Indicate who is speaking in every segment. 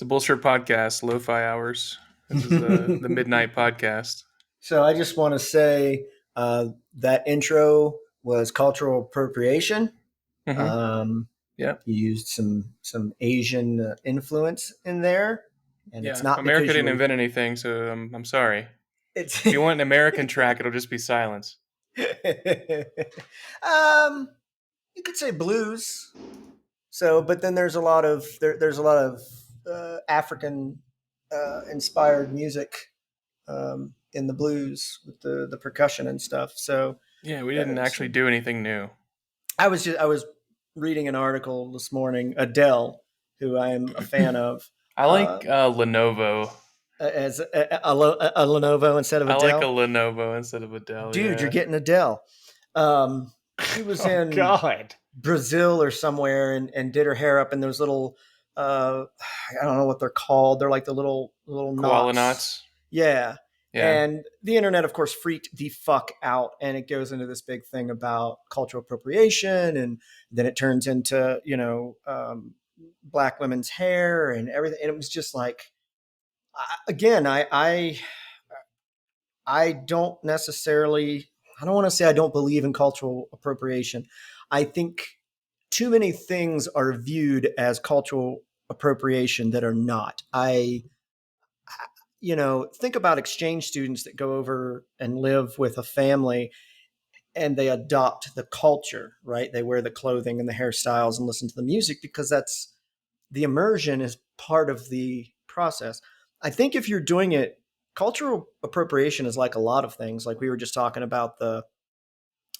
Speaker 1: It's a Bullshirt podcast, Lo-Fi Hours. This is the midnight podcast.
Speaker 2: So I just want to say that intro was cultural appropriation.
Speaker 1: Mm-hmm.
Speaker 2: Um,
Speaker 1: Yeah,
Speaker 2: you used some Asian influence in there, and it's
Speaker 1: yeah.
Speaker 2: not
Speaker 1: America
Speaker 2: because you
Speaker 1: didn't
Speaker 2: were.
Speaker 1: invent anything, so I'm sorry.
Speaker 2: It's
Speaker 1: If you want an American track, it'll just be silence.
Speaker 2: um, you could say blues. So, but then there's a lot of there's a lot of African inspired music in the blues with the percussion and stuff. So
Speaker 1: Yeah, we didn't actually do anything new.
Speaker 2: I was reading an article this morning. Adele, who I am a fan of,
Speaker 1: I like Lenovo.
Speaker 2: as a Lenovo instead of
Speaker 1: I like a
Speaker 2: Adele.
Speaker 1: Lenovo instead of Adele.
Speaker 2: Dude, you're
Speaker 1: Yeah.
Speaker 2: getting Adele. She was
Speaker 3: Oh
Speaker 2: in
Speaker 3: God!
Speaker 2: Brazil or somewhere and did her hair up in those little I don't know what they're called. They're like the little
Speaker 1: Koala
Speaker 2: knots.
Speaker 1: knots.
Speaker 2: Yeah.
Speaker 1: Yeah.
Speaker 2: And the internet, of course, freaked the fuck out. And it goes into this big thing about cultural appropriation. And then it turns into, black women's hair and everything. And it was just like, again, I don't necessarily, I don't want to say I don't believe in cultural appropriation. I think too many things are viewed as cultural appropriation that are not. Think about exchange students that go over and live with a family and they adopt the culture, right? They wear the clothing and the hairstyles and listen to the music because that's the immersion is part of the process. I think if you're doing it, cultural appropriation is like a lot of things. Like we were just talking about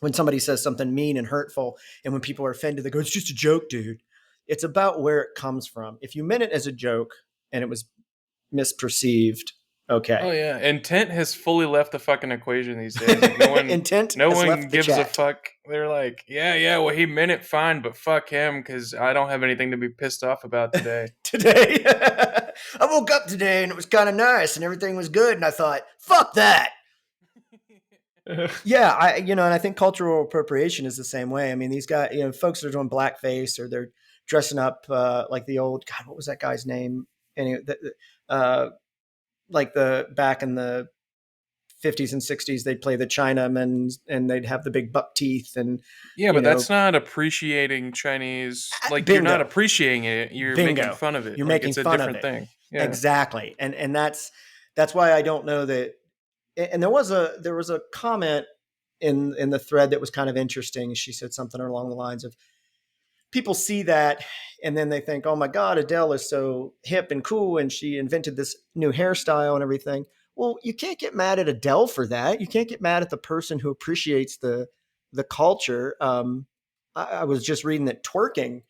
Speaker 2: when somebody says something mean and hurtful and when people are offended, they go, it's just a joke, dude. It's about where it comes from. If you meant it as a joke and it was misperceived, okay.
Speaker 1: Oh yeah, intent has fully left the fucking equation these days. Like, no one,
Speaker 2: Intent
Speaker 1: no
Speaker 2: has
Speaker 1: one
Speaker 2: left the
Speaker 1: gives a
Speaker 2: chat.
Speaker 1: fuck. They're like, yeah, well, he meant it fine, but fuck him because I don't have anything to be pissed off about today.
Speaker 2: Today, I woke up today and it was kind of nice and everything was good, and I thought, fuck that. Yeah, and I think cultural appropriation is the same way. I mean, these guys, folks that are doing blackface or they're dressing up like the old God. What was that guy's name? Anyway, like the back in the 50s and 60s, they'd play the Chinamen and they'd have the big buck teeth and
Speaker 1: Yeah, but that's not appreciating Chinese. Like
Speaker 2: Bingo.
Speaker 1: You're not appreciating it. You're
Speaker 2: Bingo.
Speaker 1: making fun of it.
Speaker 2: You're
Speaker 1: like,
Speaker 2: making
Speaker 1: it's
Speaker 2: fun
Speaker 1: a
Speaker 2: of
Speaker 1: different
Speaker 2: it.
Speaker 1: thing. Yeah.
Speaker 2: Exactly, and that's why I don't know that. And there was a comment in the thread that was kind of interesting. She said something along the lines of, people see that and then they think, oh my God, Adele is so hip and cool and she invented this new hairstyle and everything. Well, you can't get mad at Adele for that. You can't get mad at the person who appreciates the culture. I was just reading that twerking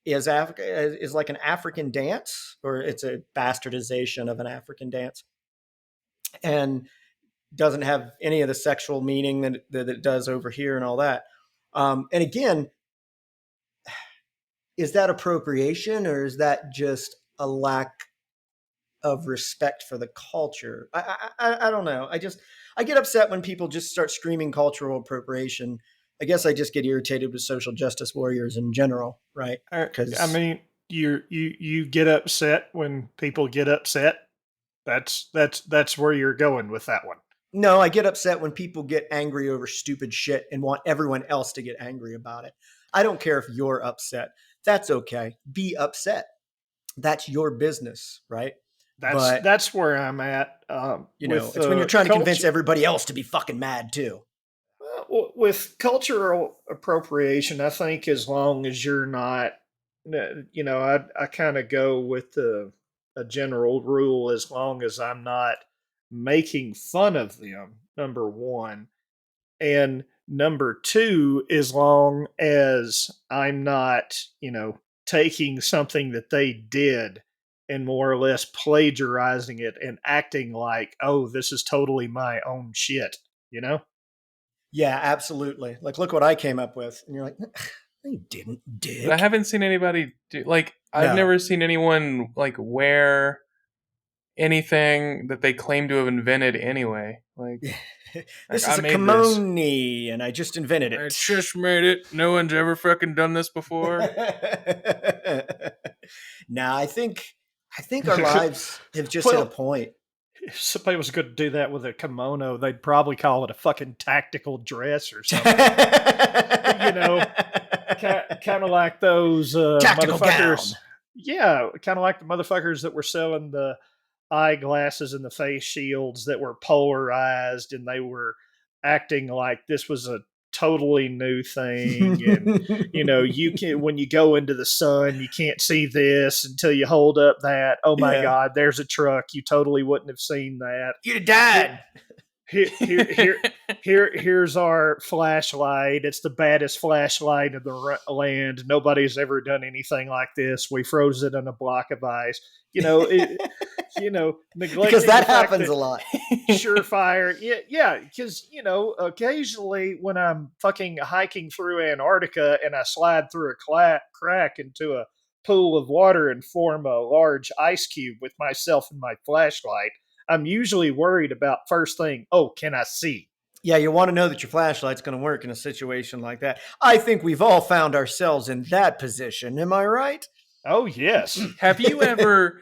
Speaker 2: is like an African dance, or it's a bastardization of an African dance, and doesn't have any of the sexual meaning that it does over here and all that. And again, is that appropriation or is that just a lack of respect for the culture? I don't know. I get upset when people just start screaming cultural appropriation. I guess I just get irritated with social justice warriors in general, right?
Speaker 3: Because I mean, you get upset when people get upset. That's where you're going with that one.
Speaker 2: No, I get upset when people get angry over stupid shit and want everyone else to get angry about it. I don't care if you're upset. That's okay. Be upset. That's your business, right?
Speaker 3: That's where I'm at.
Speaker 2: It's when you're trying to convince everybody else to be fucking mad too.
Speaker 3: With cultural appropriation, I think as long as you're not, I kind of go with a general rule, as long as I'm not making fun of them, number one. And number two, as long as I'm not, taking something that they did and more or less plagiarizing it and acting like, oh, this is totally my own shit,
Speaker 2: Yeah, absolutely. Like, look what I came up with. And you're like, they didn't, dick.
Speaker 1: I haven't seen anybody do, I've never seen anyone, wear anything that they claim to have invented anyway.
Speaker 2: This is a kimono, and I just invented it.
Speaker 1: I just made it. No one's ever fucking done this before.
Speaker 2: Now, I think I think our lives have just hit a
Speaker 3: Well,
Speaker 2: point.
Speaker 3: if somebody was going to do that with a kimono, they'd probably call it a fucking tactical dress or something. You know, kind of like those
Speaker 2: Tactical
Speaker 3: motherfuckers.
Speaker 2: gown.
Speaker 3: Yeah, kind of like the motherfuckers that were selling the eyeglasses and the face shields that were polarized, and they were acting like this was a totally new thing. And you can, when you go into the sun, you can't see this until you hold up that. Oh my
Speaker 2: Yeah.
Speaker 3: God, there's a truck. You totally wouldn't have seen that.
Speaker 2: You'd have died.
Speaker 3: Here's our flashlight. It's the baddest flashlight in the land. Nobody's ever done anything like this. We froze it in a block of ice. Neglecting
Speaker 2: Because that
Speaker 3: the fact
Speaker 2: happens
Speaker 3: that
Speaker 2: a lot.
Speaker 3: surefire. Yeah, because occasionally when I'm fucking hiking through Antarctica and I slide through a crack into a pool of water and form a large ice cube with myself and my flashlight, I'm usually worried about first thing, oh, can I see?
Speaker 2: Yeah, you want to know that your flashlight's going to work in a situation like that. I think we've all found ourselves in that position. Am I right?
Speaker 3: Oh, yes.
Speaker 1: Have you ever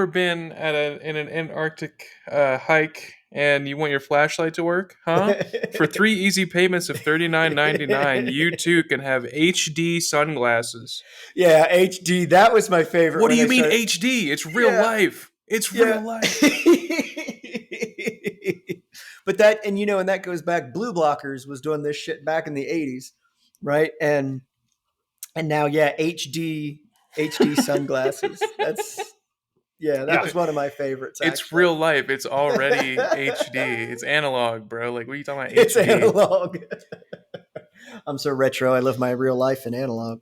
Speaker 1: been at in an Antarctic hike and you want your flashlight to work? Huh? For 3 easy payments of $39.99, you too can have HD sunglasses.
Speaker 2: Yeah, HD. That was my favorite.
Speaker 1: What do
Speaker 2: when
Speaker 1: you
Speaker 2: I
Speaker 1: mean
Speaker 2: started-
Speaker 1: HD? It's real
Speaker 2: Yeah.
Speaker 1: life. It's
Speaker 2: Yeah.
Speaker 1: real life.
Speaker 2: But and that goes back. Blue Blockers was doing this shit back in the 80s, right? And now, yeah, HD sunglasses. That was one of my favorites.
Speaker 1: It's
Speaker 2: Actually.
Speaker 1: real life. It's already HD. It's analog, bro. Like, what are you talking about?
Speaker 2: It's
Speaker 1: HD.
Speaker 2: analog. I'm so retro. I live my real life in analog.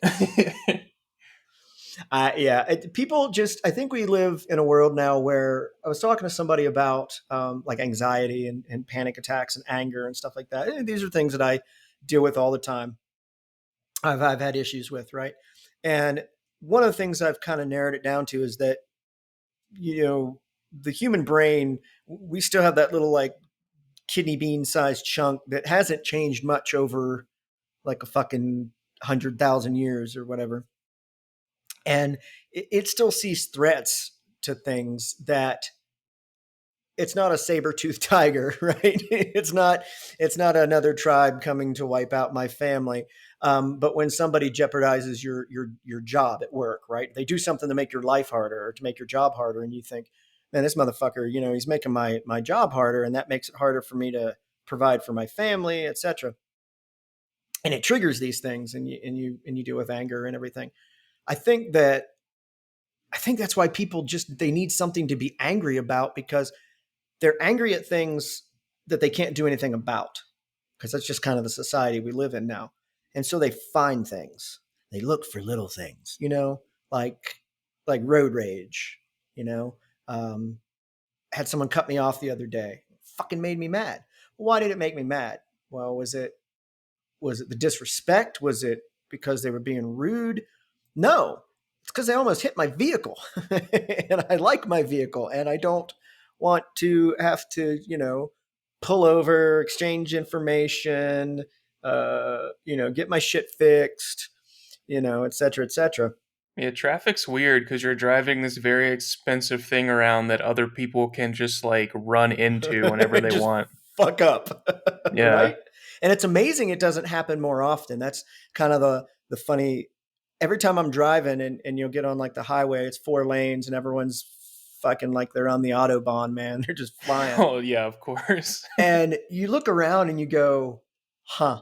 Speaker 2: People just, I think we live in a world now where I was talking to somebody about like anxiety and panic attacks and anger and stuff like that. And these are things that I deal with all the time. I've had issues with, right? And one of the things I've kind of narrowed it down to is that, the human brain, we still have that little like kidney bean sized chunk that hasn't changed much over like a fucking 100,000 years or whatever. And it still sees threats to things that it's not a saber-toothed tiger, right? It's not another tribe coming to wipe out my family. But when somebody jeopardizes your job at work, right? They do something to make your life harder or to make your job harder, and you think, man, this motherfucker, he's making my job harder, and that makes it harder for me to provide for my family, etc. And it triggers these things, and you deal with anger and everything. I think that's why people they need something to be angry about, because they're angry at things that they can't do anything about, because that's just kind of the society we live in now. And so they find things. They look for little things, like road rage, had someone cut me off the other day. Fucking made me mad. Why did it make me mad? Well, was it the disrespect? Was it because they were being rude? No, it's because they almost hit my vehicle. And I like my vehicle, and I don't want to have to, pull over, exchange information, get my shit fixed, et cetera, et cetera.
Speaker 1: Yeah, traffic's weird because you're driving this very expensive thing around that other people can just like run into whenever they want.
Speaker 2: Fuck up.
Speaker 1: Yeah.
Speaker 2: Right? And it's amazing it doesn't happen more often. That's kind of the funny. Every time I'm driving and you'll get on like the highway, it's 4 lanes and everyone's fucking like they're on the Autobahn, man. They're just flying.
Speaker 1: Oh, yeah, of course.
Speaker 2: And you look around and you go, huh,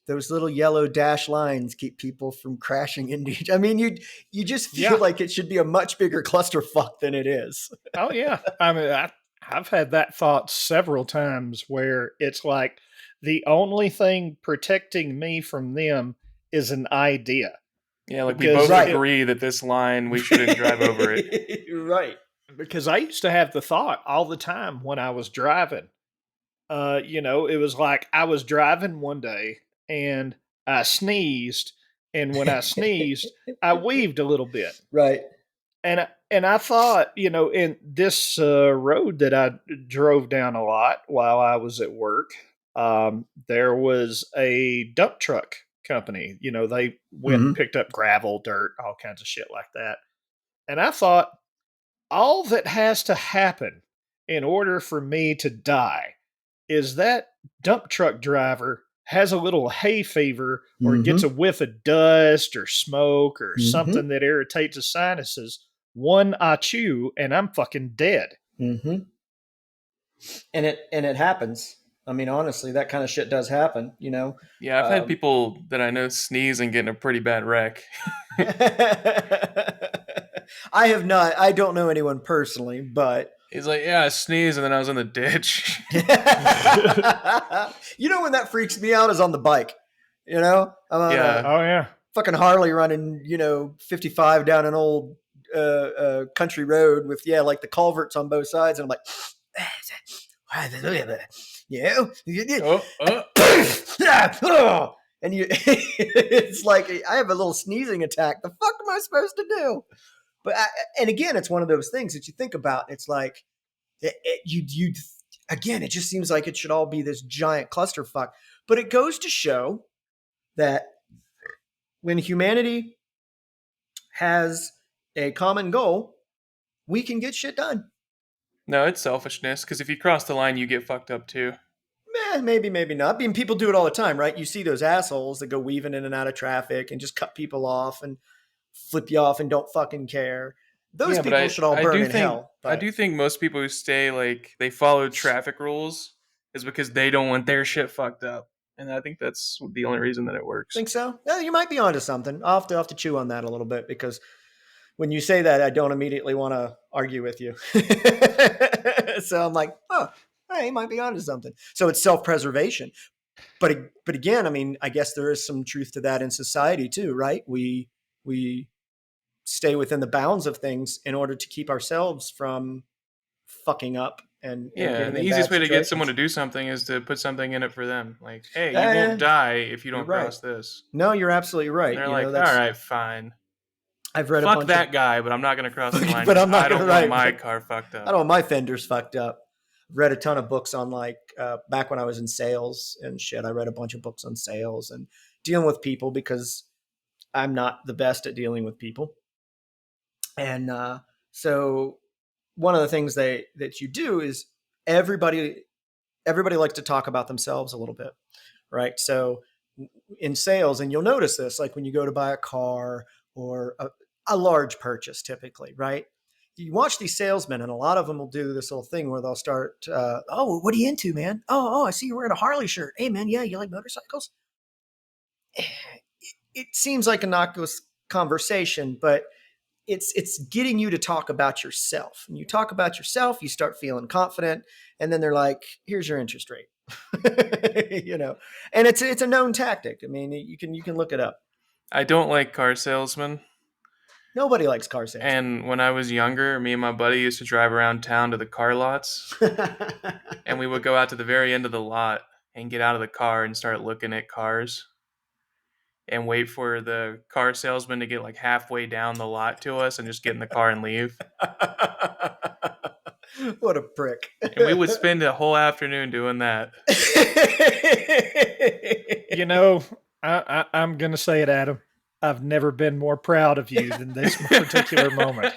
Speaker 2: those little yellow dash lines keep people from crashing into each. I mean, you just feel like it should be a much bigger clusterfuck than it is.
Speaker 3: Oh, yeah. I mean, I've had that thought several times where it's like the only thing protecting me from them is an idea.
Speaker 1: Yeah, like we both agree that this line, we shouldn't drive over it.
Speaker 2: Right.
Speaker 3: Because I used to have the thought all the time when I was driving. It was like I was driving one day and I sneezed. And when I sneezed, I weaved a little bit.
Speaker 2: Right.
Speaker 3: And I thought, in this road that I drove down a lot while I was at work, there was a dump truck company. They went and picked up gravel, dirt, all kinds of shit like that. And I thought, all that has to happen in order for me to die is that dump truck driver has a little hay fever or gets a
Speaker 2: Mm-hmm.
Speaker 3: whiff of dust or smoke or
Speaker 2: Mm-hmm.
Speaker 3: something that irritates his sinuses. One I chew and I'm fucking dead.
Speaker 2: Mm-hmm. And it happens. I mean, honestly, that kind of shit does happen, you know.
Speaker 1: Yeah, I've had
Speaker 2: Um,
Speaker 1: people that I know sneeze and get in a pretty bad wreck.
Speaker 2: I have not. I don't know anyone personally, but
Speaker 1: He's like, yeah, I sneezed and then I was in the ditch.
Speaker 2: you know when that freaks me out is on the bike. You know, I'm on a
Speaker 1: Yeah.
Speaker 3: Oh, yeah.
Speaker 2: fucking Harley running, 55 down an old country road with like the culverts on both sides, and I'm like, yeah,
Speaker 1: Oh.
Speaker 2: and it's like I have a little sneezing attack. The fuck am I supposed to do? But and again, it's one of those things that you think about. It's like you again, it just seems like it should all be this giant clusterfuck. But it goes to show that when humanity has a common goal, we can get shit done.
Speaker 1: No, it's selfishness, because if you cross the line, you get fucked up too.
Speaker 2: Maybe, maybe not. I mean, people do it all the time, right? You see those assholes that go weaving in and out of traffic and just cut people off and flip you off and don't fucking care. Those
Speaker 1: Yeah, but
Speaker 2: people should all
Speaker 1: I
Speaker 2: burn
Speaker 1: do
Speaker 2: in
Speaker 1: think
Speaker 2: hell.
Speaker 1: I
Speaker 2: But
Speaker 1: do think most people who stay like they follow traffic rules is because they don't want their shit fucked up, and I think that's the only reason that it works.
Speaker 2: think so? Yeah, you might be onto something. I'll have to chew on that a little bit, because when you say that, I don't immediately want to argue with you. So I'm like, oh, hey, he might be onto something. So it's self-preservation. But again, I mean, I guess there is some truth to that in society too, right? We stay within the bounds of things in order to keep ourselves from fucking up and
Speaker 1: Yeah, and
Speaker 2: getting
Speaker 1: the
Speaker 2: in
Speaker 1: easiest
Speaker 2: bad
Speaker 1: way to get someone
Speaker 2: situations.
Speaker 1: to do something is to put something in it for them. Like, hey, you won't
Speaker 2: Eh,
Speaker 1: die if you
Speaker 2: you're
Speaker 1: don't
Speaker 2: right.
Speaker 1: cross this.
Speaker 2: No, you're absolutely
Speaker 1: And
Speaker 2: right.
Speaker 1: they're like, all right, fine.
Speaker 2: I've read a
Speaker 1: Fuck
Speaker 2: bunch of,
Speaker 1: that guy, but I'm not going to cross the line
Speaker 2: but
Speaker 1: because
Speaker 2: I'm not
Speaker 1: I
Speaker 2: gonna
Speaker 1: don't want
Speaker 2: write.
Speaker 1: my car fucked
Speaker 2: I
Speaker 1: up.
Speaker 2: don't want my fenders fucked up. Read a ton of books on back when I was in sales and shit. I read a bunch of books on sales and dealing with people, because I'm not the best at dealing with people. And so one of the things that you do is everybody everybody likes to talk about themselves a little bit, right? So in sales, and you'll notice this, like when you go to buy a car or a large purchase, typically, right? You watch these salesmen, and a lot of them will do this little thing where they'll start, oh, what are you into, man? Oh, I see you're wearing a Harley shirt. Hey, man, yeah, you like motorcycles? It seems like a innocuous conversation, but it's getting you to talk about yourself. And you talk about yourself, you start feeling confident, and then they're like, "Here's your interest rate." And it's a known tactic. I mean, you can look it up.
Speaker 1: I don't like car salesmen.
Speaker 2: Nobody likes car salesmen.
Speaker 1: And when I was younger, me and my buddy used to drive around town to the car lots, and we would go out to the very end of the lot and get out of the car and start looking at cars and wait for the car salesman to get like halfway down the lot to us and just get in the car and leave.
Speaker 2: What a prick.
Speaker 1: And we would spend a whole afternoon doing that.
Speaker 3: You know, I'm going to say it, Adam. I've never been more proud of you than this particular moment.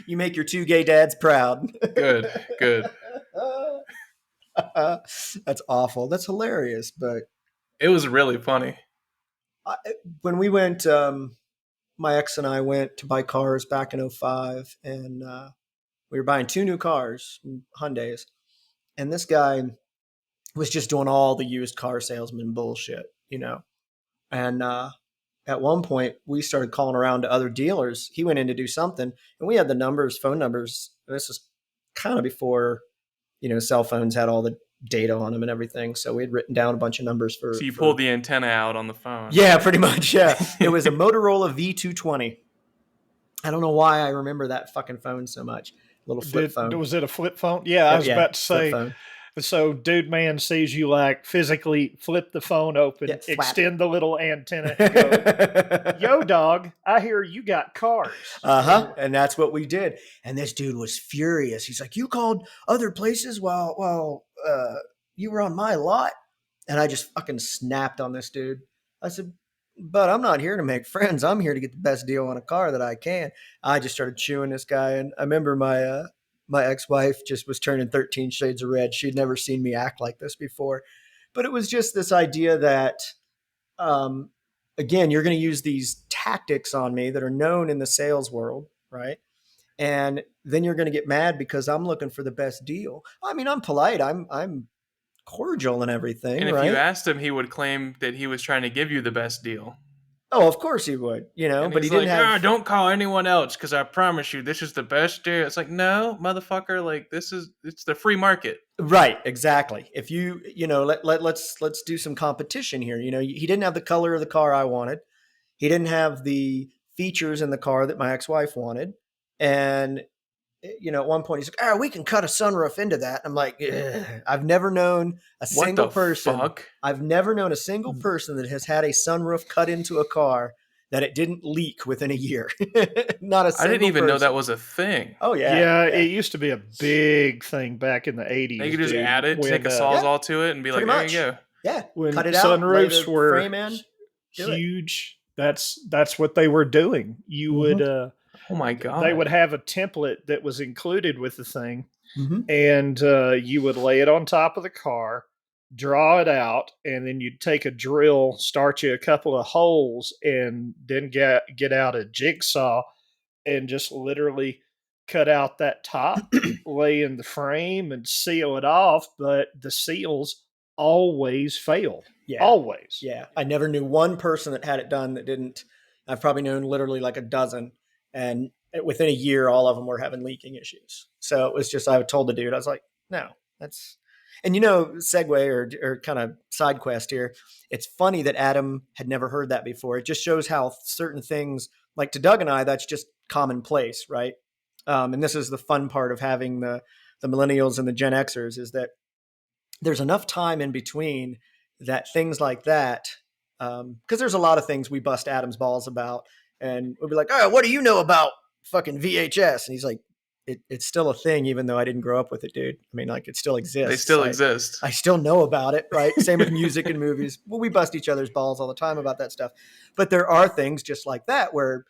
Speaker 2: You make your two gay dads proud.
Speaker 1: Good, good.
Speaker 2: That's awful. That's hilarious. But
Speaker 1: It was really funny.
Speaker 2: I, when we went, my ex and I went to buy cars back in '05, and we were buying two new cars, Hyundais. And this guy was just doing all the used car salesman bullshit. And at one point, we started calling around to other dealers. He went in to do something, and we had the phone numbers. This was kind of before, cell phones had all the data on them and everything. So we had written down a bunch of numbers for.
Speaker 1: So you pulled the antenna out on the phone.
Speaker 2: Yeah, pretty much. Yeah, it was a Motorola V220. I don't know why I remember that fucking phone so much. Little flip phone.
Speaker 3: Was it a flip phone? Yeah, I was about to
Speaker 2: flip
Speaker 3: say.
Speaker 2: phone.
Speaker 3: So, dude, man sees you like physically flip the phone open, extend the little antenna, and go, "Yo, dog, I hear you got cars."
Speaker 2: And that's what we did. And this dude was furious. He's like, "You called other places while you were on my lot?" And I just fucking snapped on this dude. I said, but I'm not here to make friends. I'm here to get the best deal on a car that I can. I just started chewing this guy, and I remember my ex-wife just was turning 13 shades of red. She'd never seen me act like this before, but it was just this idea that, um, again, you're going to use these tactics on me that are known in the sales world, right? And then you're going to get mad because I'm looking for the best deal. I mean, I'm polite. I'm cordial and everything,
Speaker 1: And if you
Speaker 2: right?
Speaker 1: asked him, he would claim that he was trying to give you the best deal.
Speaker 2: Oh, of course he would,
Speaker 1: And
Speaker 2: but he
Speaker 1: he's
Speaker 2: didn't
Speaker 1: like,
Speaker 2: have.
Speaker 1: don't call anyone else because I promise you this is the best deal. It's like, no, motherfucker, like it's the free market.
Speaker 2: Right, exactly. If let's do some competition here. He didn't have the color of the car I wanted. He didn't have the features in the car that my ex-wife wanted. And at one point he's like, "Oh, we can cut a sunroof into that." I'm like, "Ugh." I've never known a
Speaker 1: What
Speaker 2: single
Speaker 1: the
Speaker 2: person.
Speaker 1: fuck?
Speaker 2: I've never known a single person that has had a sunroof cut into a car that it didn't leak within a year. Not a
Speaker 1: I didn't
Speaker 2: single
Speaker 1: even know that
Speaker 2: person.
Speaker 1: was a thing.
Speaker 2: Oh yeah,
Speaker 3: Yeah,
Speaker 2: yeah,
Speaker 3: it used to be a big thing back in the
Speaker 1: They
Speaker 3: 80s,
Speaker 1: could just
Speaker 3: dude.
Speaker 1: add it, take a
Speaker 2: yeah.
Speaker 1: sawzall to it, and be like,
Speaker 2: Pretty
Speaker 1: there you
Speaker 2: much.
Speaker 1: go.
Speaker 2: Yeah,
Speaker 3: When
Speaker 2: cut it out, lay
Speaker 3: sunroofs
Speaker 2: the
Speaker 3: were
Speaker 2: frame in, do it.
Speaker 3: huge, that's what they were doing. You would
Speaker 2: Mm-hmm.
Speaker 1: Oh my
Speaker 3: They would
Speaker 1: god.
Speaker 3: have a template that was included with the thing,
Speaker 2: Mm-hmm.
Speaker 3: and you would lay it on top of the car, draw it out, and then you'd take a drill, start you a couple of holes, and then get out a jigsaw and just literally cut out that top, lay in the frame, and seal it off. But the seals always failed.
Speaker 2: Yeah,
Speaker 3: Always.
Speaker 2: yeah. I never knew one person that had it done that didn't. I've probably known literally like a dozen, and within a year, all of them were having leaking issues. So it was just I told the dude, I was like, no, that's. And segue or kind of side quest here. It's funny that Adam had never heard that before. It just shows how certain things, like to Doug and I, that's just commonplace, right? And this is the fun part of having the millennials and the Gen Xers is that there's enough time in between that things like that, because there's a lot of things we bust Adam's balls about, and we'll be like, "Oh, what do you know about fucking VHS?" And he's like, "It's still a thing, even though I didn't grow up with it, dude. I mean, like, it still
Speaker 1: They
Speaker 2: exists.
Speaker 1: still
Speaker 2: I
Speaker 1: exist.
Speaker 2: I still know about it, right? Same with music and movies. Well, we bust each other's balls all the time about that stuff, but there are things just like that where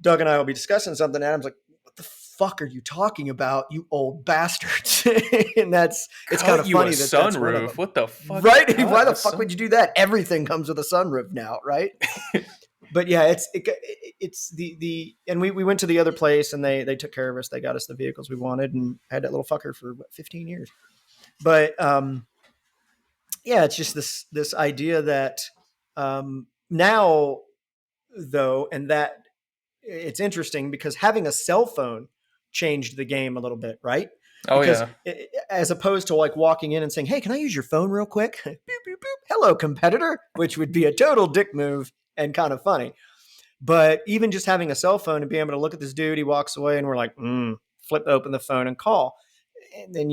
Speaker 2: Doug and I will be discussing something. And Adam's like, "What the fuck are you talking about, you old bastards?" And it's kind
Speaker 1: Cut
Speaker 2: of
Speaker 1: you a
Speaker 2: funny that's one of
Speaker 1: sunroof.
Speaker 2: them.
Speaker 1: What the fuck?
Speaker 2: Right? Why
Speaker 1: Cut
Speaker 2: the
Speaker 1: a
Speaker 2: fuck
Speaker 1: sun.
Speaker 2: would you do that? Everything comes with a sunroof now, right? But yeah, it's the and we went to the other place and they took care of us. They got us the vehicles we wanted and had that little fucker for 15 years. But yeah, it's just this idea that now though, and that it's interesting because having a cell phone changed the game a little bit, right?
Speaker 1: Oh
Speaker 2: Because
Speaker 1: yeah.
Speaker 2: as opposed to like walking in and saying, "Hey, can I use your phone real quick?" Boop, boop, boop. Hello, competitor, which would be a total dick move and kind of funny. But even just having a cell phone and being able to look at this dude, he walks away and we're like, flip open the phone and call. And then,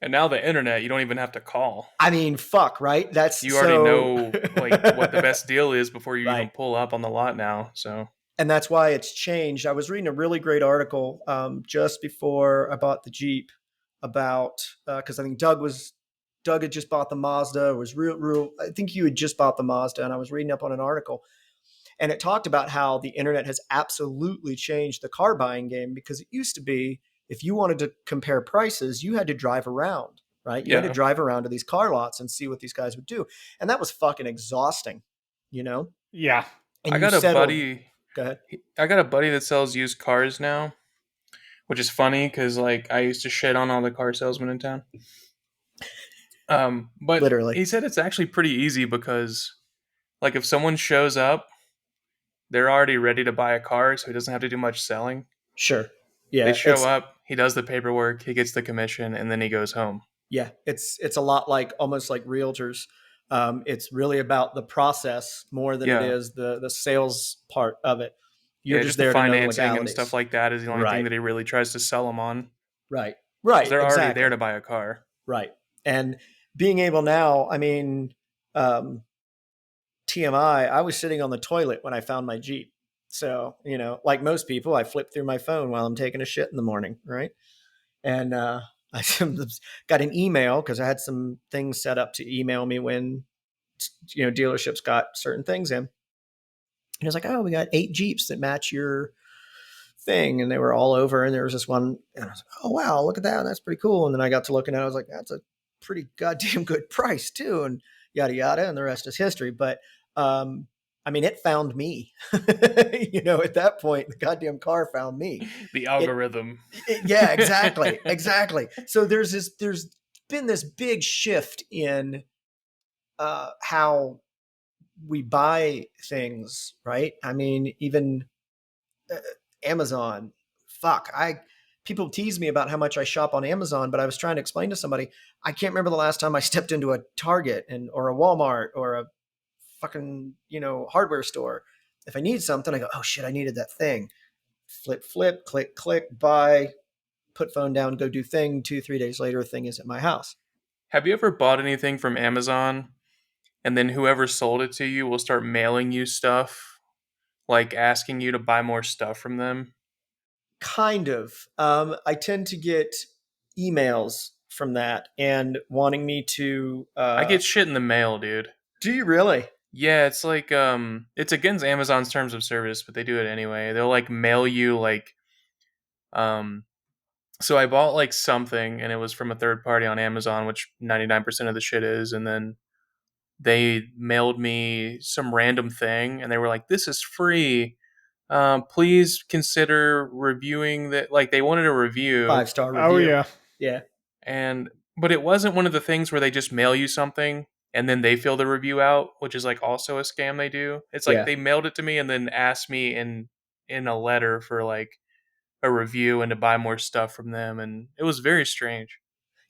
Speaker 1: And now the internet, you don't even have to call.
Speaker 2: I mean, fuck, right? That's
Speaker 1: You already
Speaker 2: so.
Speaker 1: know like what the best deal is before you even
Speaker 2: Right.
Speaker 1: pull up on the lot now. So
Speaker 2: And that's why it's changed. I was reading a really great article just before I bought the Jeep about because I think Doug had just bought the Mazda. It was real. I think you had just bought the Mazda, and I was reading up on an article, and it talked about how the internet has absolutely changed the car buying game because it used to be if you wanted to compare prices, you had to drive around, right? You had to
Speaker 1: yeah.
Speaker 2: drive around to these car lots and see what these guys would do, and that was fucking exhausting, you know.
Speaker 3: Yeah.
Speaker 2: And
Speaker 1: I
Speaker 2: you
Speaker 1: got a
Speaker 2: settled.
Speaker 1: buddy
Speaker 2: Go ahead.
Speaker 1: I got a buddy that sells used cars now, which is funny because like I used to shit on all the car salesmen in town. But
Speaker 2: Literally.
Speaker 1: he said it's actually pretty easy because like if someone shows up, they're already ready to buy a car, so he doesn't have to do much selling.
Speaker 2: Sure.
Speaker 1: They
Speaker 2: Yeah,
Speaker 1: show up, he does the paperwork, he gets the commission, and then he goes home.
Speaker 2: it's a lot like almost like realtors. It's really about the process more than it
Speaker 1: Yeah.
Speaker 2: is the sales part of it. You're
Speaker 1: Yeah,
Speaker 2: just
Speaker 1: just the
Speaker 2: there to know the
Speaker 1: financing and stuff
Speaker 2: legalities.
Speaker 1: like that is the only thing
Speaker 2: Right.
Speaker 1: that he really tries to sell them on
Speaker 2: Right.
Speaker 1: because
Speaker 2: Right.
Speaker 1: they're already there
Speaker 2: Exactly.
Speaker 1: to buy a car.
Speaker 2: Right. And being able now, I mean, um, TMI, I was sitting on the toilet when I found my Jeep. So, like most people, I flip through my phone while I'm taking a shit in the morning, right? And I got an email because I had some things set up to email me when dealerships got certain things in. he was like, "Oh, we got 8 Jeeps that match your thing," and they were all over. And there was this one, and I was like, "Oh wow, look at that! That's pretty cool." And then I got to looking at it, I was like, "That's a pretty goddamn good price too," and yada yada, and the rest is history. But I mean, it found me. At that point, the goddamn car found me.
Speaker 1: The
Speaker 2: It,
Speaker 1: algorithm.
Speaker 2: yeah, exactly, exactly. So there's been this big shift in how we buy things, right? I mean, even uh, Amazon. Fuck, I people tease me about how much I shop on Amazon, but I was trying to explain to somebody I can't remember the last time I stepped into a Target or a Walmart or a fucking hardware store. If I need something, I go, oh shit, I needed that thing. Flip, flip, click, click, buy, put phone down, go do thing. 2, 3 days later, a thing is at my house.
Speaker 1: Have you ever bought anything from Amazon and then whoever sold it to you will start mailing you stuff, like asking you to buy more stuff from them?
Speaker 2: Kind of. I tend to get emails from that and wanting me to.
Speaker 1: I get shit in the mail, dude.
Speaker 2: Do you really?
Speaker 1: Yeah, it's like it's against Amazon's terms of service, but they do it anyway. They'll like mail you like um so I bought like something and it was from a third party on Amazon, which 99% of the shit is, and then they mailed me some random thing and they were like, "This is free. Please consider reviewing that." Like they wanted a review,
Speaker 2: 5-star
Speaker 3: Oh
Speaker 2: review.
Speaker 3: yeah.
Speaker 2: Yeah.
Speaker 1: and but it wasn't one of the things where they just mail you something and then they fill the review out, which is like also a scam they do. It's like
Speaker 2: Yeah.
Speaker 1: they mailed it to me and then asked me in a letter for like a review and to buy more stuff from them, and it was very strange.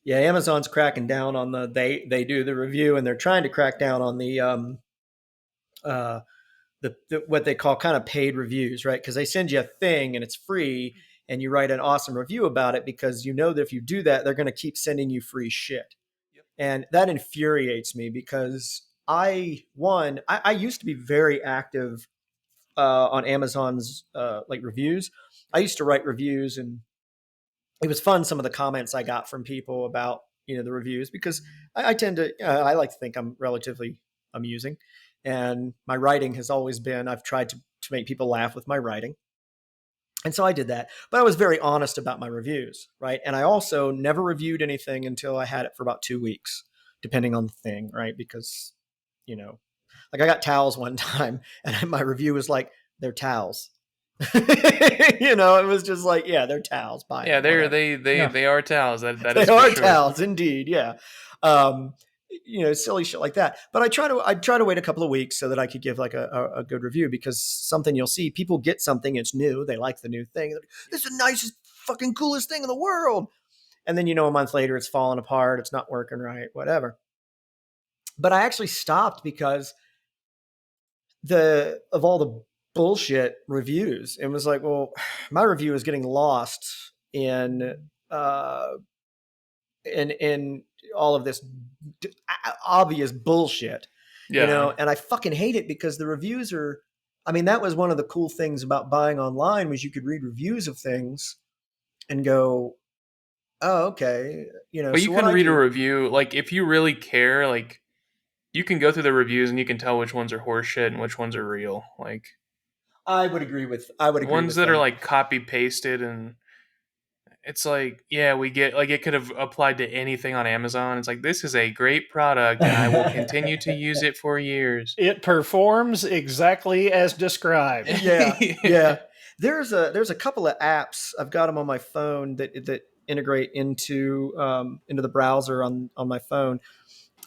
Speaker 2: Yeah. Amazon's cracking down on they do the review, and they're trying to crack down on uh the what they call kind of paid reviews, right? Because they send you a thing and it's free, and you write an awesome review about it because you know that if you do that, they're going to keep sending you free shit.
Speaker 1: Yep.
Speaker 2: And that infuriates me because I used to be very active on Amazon's like reviews. I used to write reviews, and it was fun, some of the comments I got from people about the reviews, because I tend to I like to think I'm relatively amusing, and my writing has always been, I've tried to make people laugh with my writing. And so I did that, but I was very honest about my reviews, right? And I also never reviewed anything until I had it for about 2 weeks, depending on the thing, right? Because you know like I got towels one time, and my review was like, they're towels. It was just like, yeah, they're towels, buy
Speaker 1: Yeah,
Speaker 2: them,
Speaker 1: they're
Speaker 2: whatever.
Speaker 3: Yeah.
Speaker 1: they are towels. That
Speaker 2: They
Speaker 1: is for
Speaker 2: are
Speaker 1: sure.
Speaker 2: towels, indeed. Yeah. Um, silly shit like that. But I'd try to wait a couple of weeks so that I could give like a good review, because something you'll see, people get something, it's new, they like the new thing. Like, this is the nicest, fucking coolest thing in the world. And then, a month later, it's falling apart, it's not working right, whatever. But I actually stopped because of all the bullshit reviews, it was like, well, my review is getting lost uh in all of this obvious bullshit,
Speaker 1: Yeah.
Speaker 2: and I fucking hate it, because the reviews are, I mean, that was one of the cool things about buying online, was you could read reviews of things and go, oh, okay,
Speaker 1: But you
Speaker 2: so what
Speaker 1: can
Speaker 2: I
Speaker 1: read a
Speaker 2: do.
Speaker 1: review like if you really care, like you can go through the reviews and you can tell which ones are horseshit and which ones are real. Like
Speaker 2: I would
Speaker 1: the
Speaker 2: agree
Speaker 1: ones
Speaker 2: with
Speaker 1: that are
Speaker 2: that.
Speaker 1: like copy pasted and it's like, yeah, we get like it could have applied to anything on Amazon. It's like this is a great product and I will continue to use it for years.
Speaker 3: It performs exactly as described.
Speaker 2: Yeah, yeah. There's a couple of apps, I've got them on my phone, that integrate into the browser on my phone,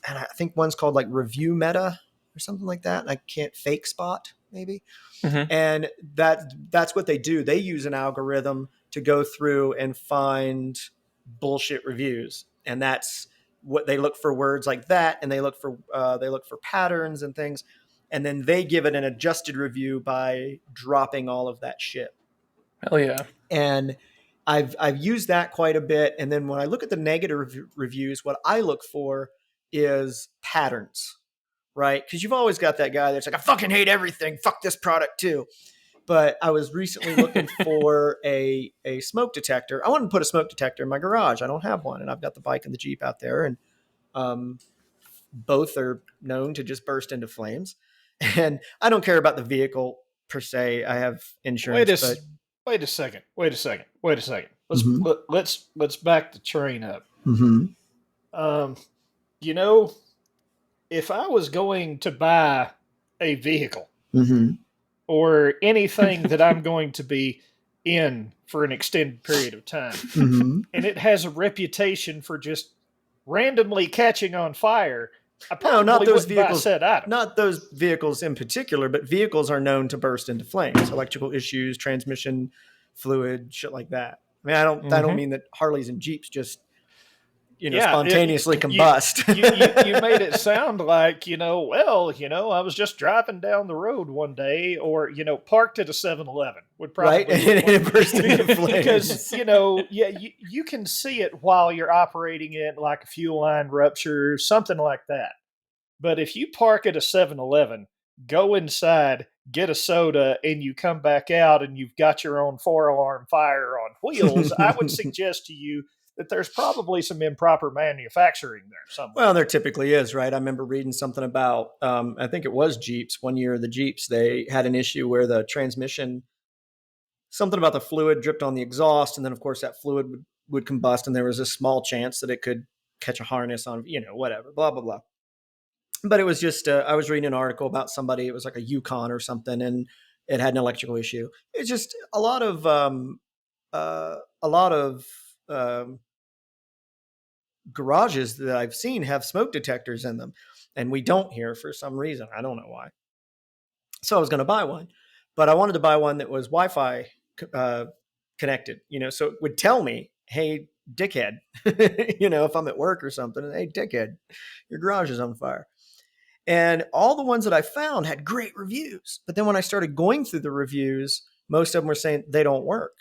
Speaker 2: and I think one's called like Review Meta or something like that. And I can't fake spot maybe,
Speaker 1: Hmm.
Speaker 2: and that's what they do. They use an algorithm to go through and find bullshit reviews, and that's what they look for, words like that, and they look for patterns and things, and then they give it an adjusted review by dropping all of that shit.
Speaker 1: Hell yeah.
Speaker 2: And I've used that quite a bit. And then when I look at the negative reviews, what I look for is patterns, right? Because you've always got that guy that's like, I fucking hate everything. Fuck this product too. But I was recently looking for a smoke detector. I wanted to put a smoke detector in my garage. I don't have one, and I've got the bike and the Jeep out there, and um, both are known to just burst into flames. And I don't care about the vehicle per se. I have
Speaker 3: Wait
Speaker 2: insurance,
Speaker 3: a
Speaker 2: but
Speaker 3: wait a second. Wait a second. Wait a second.
Speaker 2: Mhm.
Speaker 3: Let's back the train up.
Speaker 2: Mhm.
Speaker 3: Um, you know, if I was going to buy a vehicle
Speaker 2: Mhm.
Speaker 3: or anything that I'm going to be in for an extended period of time,
Speaker 2: Mhm.
Speaker 3: and it has a reputation for just randomly catching on fire, I
Speaker 2: No, not
Speaker 3: probably
Speaker 2: those
Speaker 3: wouldn't buy
Speaker 2: vehicles.
Speaker 3: said item.
Speaker 2: Not those vehicles in particular, but vehicles are known to burst into flames, electrical issues, transmission fluid, shit like that. I mean, I don't
Speaker 3: Mm-hmm.
Speaker 2: mean that Harleys and Jeeps just
Speaker 3: Yeah,
Speaker 2: spontaneously
Speaker 3: you,
Speaker 2: combust.
Speaker 3: you made it sound like, well, I was just driving down the road one day, or parked at a 7-Eleven would
Speaker 2: Right,
Speaker 3: probably
Speaker 2: and
Speaker 3: be one.
Speaker 2: it burst into
Speaker 3: Because
Speaker 2: flames.
Speaker 3: yeah, you can see it while you're operating it, like a fuel line rupture, something like that. But if you park at a 7-Eleven, go inside, get a soda, and you come back out and you've got your own 4 alarm fire on wheels, I would suggest to you that there's probably some improper manufacturing there somewhere.
Speaker 2: Well, there typically is, right? I remember reading something about, I think it was Jeeps. One year, the Jeeps, they had an issue where the transmission, something about the fluid dripped on the exhaust. And then, of course, that fluid would combust. And there was a small chance that it could catch a harness on, whatever, blah, blah, blah. But it was just, I was reading an article about somebody, it was like a Yukon or something, and it had an electrical issue. It's just a lot of, um, garages that I've seen have smoke detectors in them, and we don't here for some reason. I don't know why. So I was going to buy one, but I wanted to buy one that was Wi-Fi uh, connected. So it would tell me, "Hey, dickhead," if I'm at work or something. "Hey, dickhead, your garage is on fire." And all the ones that I found had great reviews, but then when I started going through the reviews, most of them were saying they don't work.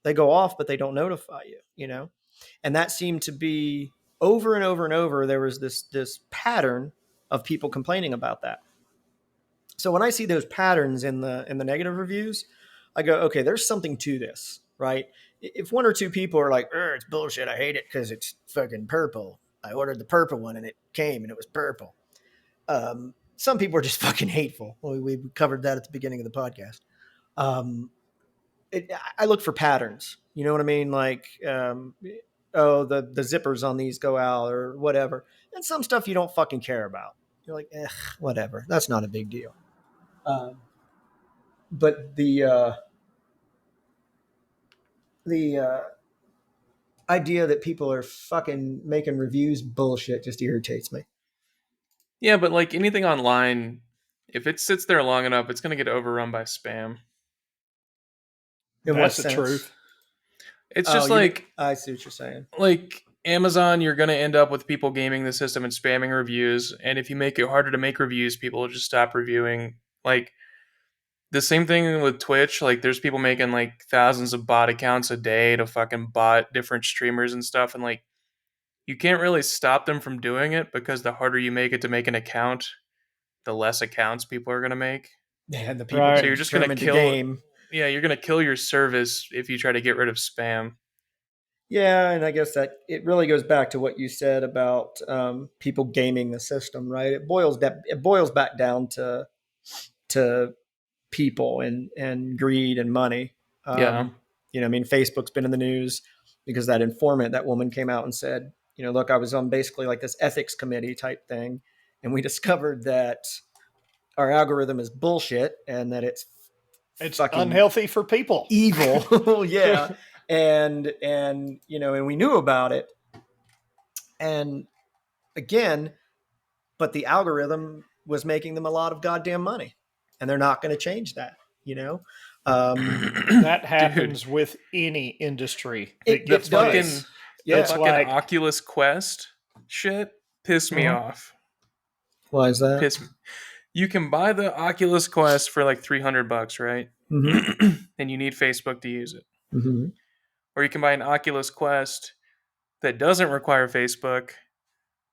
Speaker 2: They go off, but they don't notify you. And that seemed to be over and over and over. There was this pattern of people complaining about that. So when I see those patterns in the negative reviews, I go, okay, there's something to this, right? If one or two people are like, it's bullshit, I hate it because it's fucking purple. I ordered the purple one and it came and it was purple. Some people are just fucking hateful. We covered that at the beginning of the podcast. Um, I look for patterns. You know what I mean? Like, the zippers on these go out or whatever. And some stuff you don't fucking care about. You're like, whatever. That's not a big deal. But the idea that people are fucking making reviews bullshit just irritates me.
Speaker 1: Yeah, but like anything online, if it sits there long enough, it's going to get overrun by spam.
Speaker 2: In what
Speaker 3: That's the
Speaker 2: sense?
Speaker 3: truth.
Speaker 1: It's
Speaker 2: Oh,
Speaker 1: just like
Speaker 2: I see what you're saying.
Speaker 1: Amazon, you're going to end up with people gaming the system and spamming reviews. And if you make it harder to make reviews, people will just stop reviewing. Like the same thing with Twitch. Like there's people making like thousands of bot accounts a day to fucking bot different streamers and stuff. And like you can't really stop them from doing it because the harder you make it to make an account, the less accounts people are going to make.
Speaker 2: And the people
Speaker 3: Right.
Speaker 1: So
Speaker 2: that are
Speaker 1: you're just going to
Speaker 2: determined to
Speaker 1: kill.
Speaker 2: game.
Speaker 1: Yeah, you're going to kill your service if you try to get rid of spam.
Speaker 2: Yeah, and I guess that it really goes back to what you said about people gaming the system, right? It boils back down to people and greed and money.
Speaker 1: Yeah.
Speaker 2: I mean, Facebook's been in the news because that informant, that woman came out and said, look, I was on basically like this ethics committee type thing, and we discovered that our algorithm is bullshit and that it's
Speaker 3: It's
Speaker 2: fucking
Speaker 3: unhealthy for people.
Speaker 2: evil. Yeah. And we knew about it. And again, but the algorithm was making them a lot of goddamn money, and they're not going to change that. You know, um,
Speaker 3: That
Speaker 1: Dude,
Speaker 3: happens with any industry
Speaker 2: it
Speaker 3: that
Speaker 1: the
Speaker 3: gets
Speaker 2: it
Speaker 3: big.
Speaker 1: fucking
Speaker 2: does.
Speaker 1: the
Speaker 2: Yeah.
Speaker 3: It's
Speaker 1: fucking
Speaker 3: like,
Speaker 1: Oculus Quest shit pissed me
Speaker 3: mhm.
Speaker 1: off.
Speaker 2: Why is that?
Speaker 1: Piss me. You can buy the Oculus Quest for like $300, right?
Speaker 2: Mm-hmm.
Speaker 1: And you need Facebook to use it.
Speaker 2: Mm-hmm.
Speaker 1: Or you can buy an Oculus Quest that doesn't require Facebook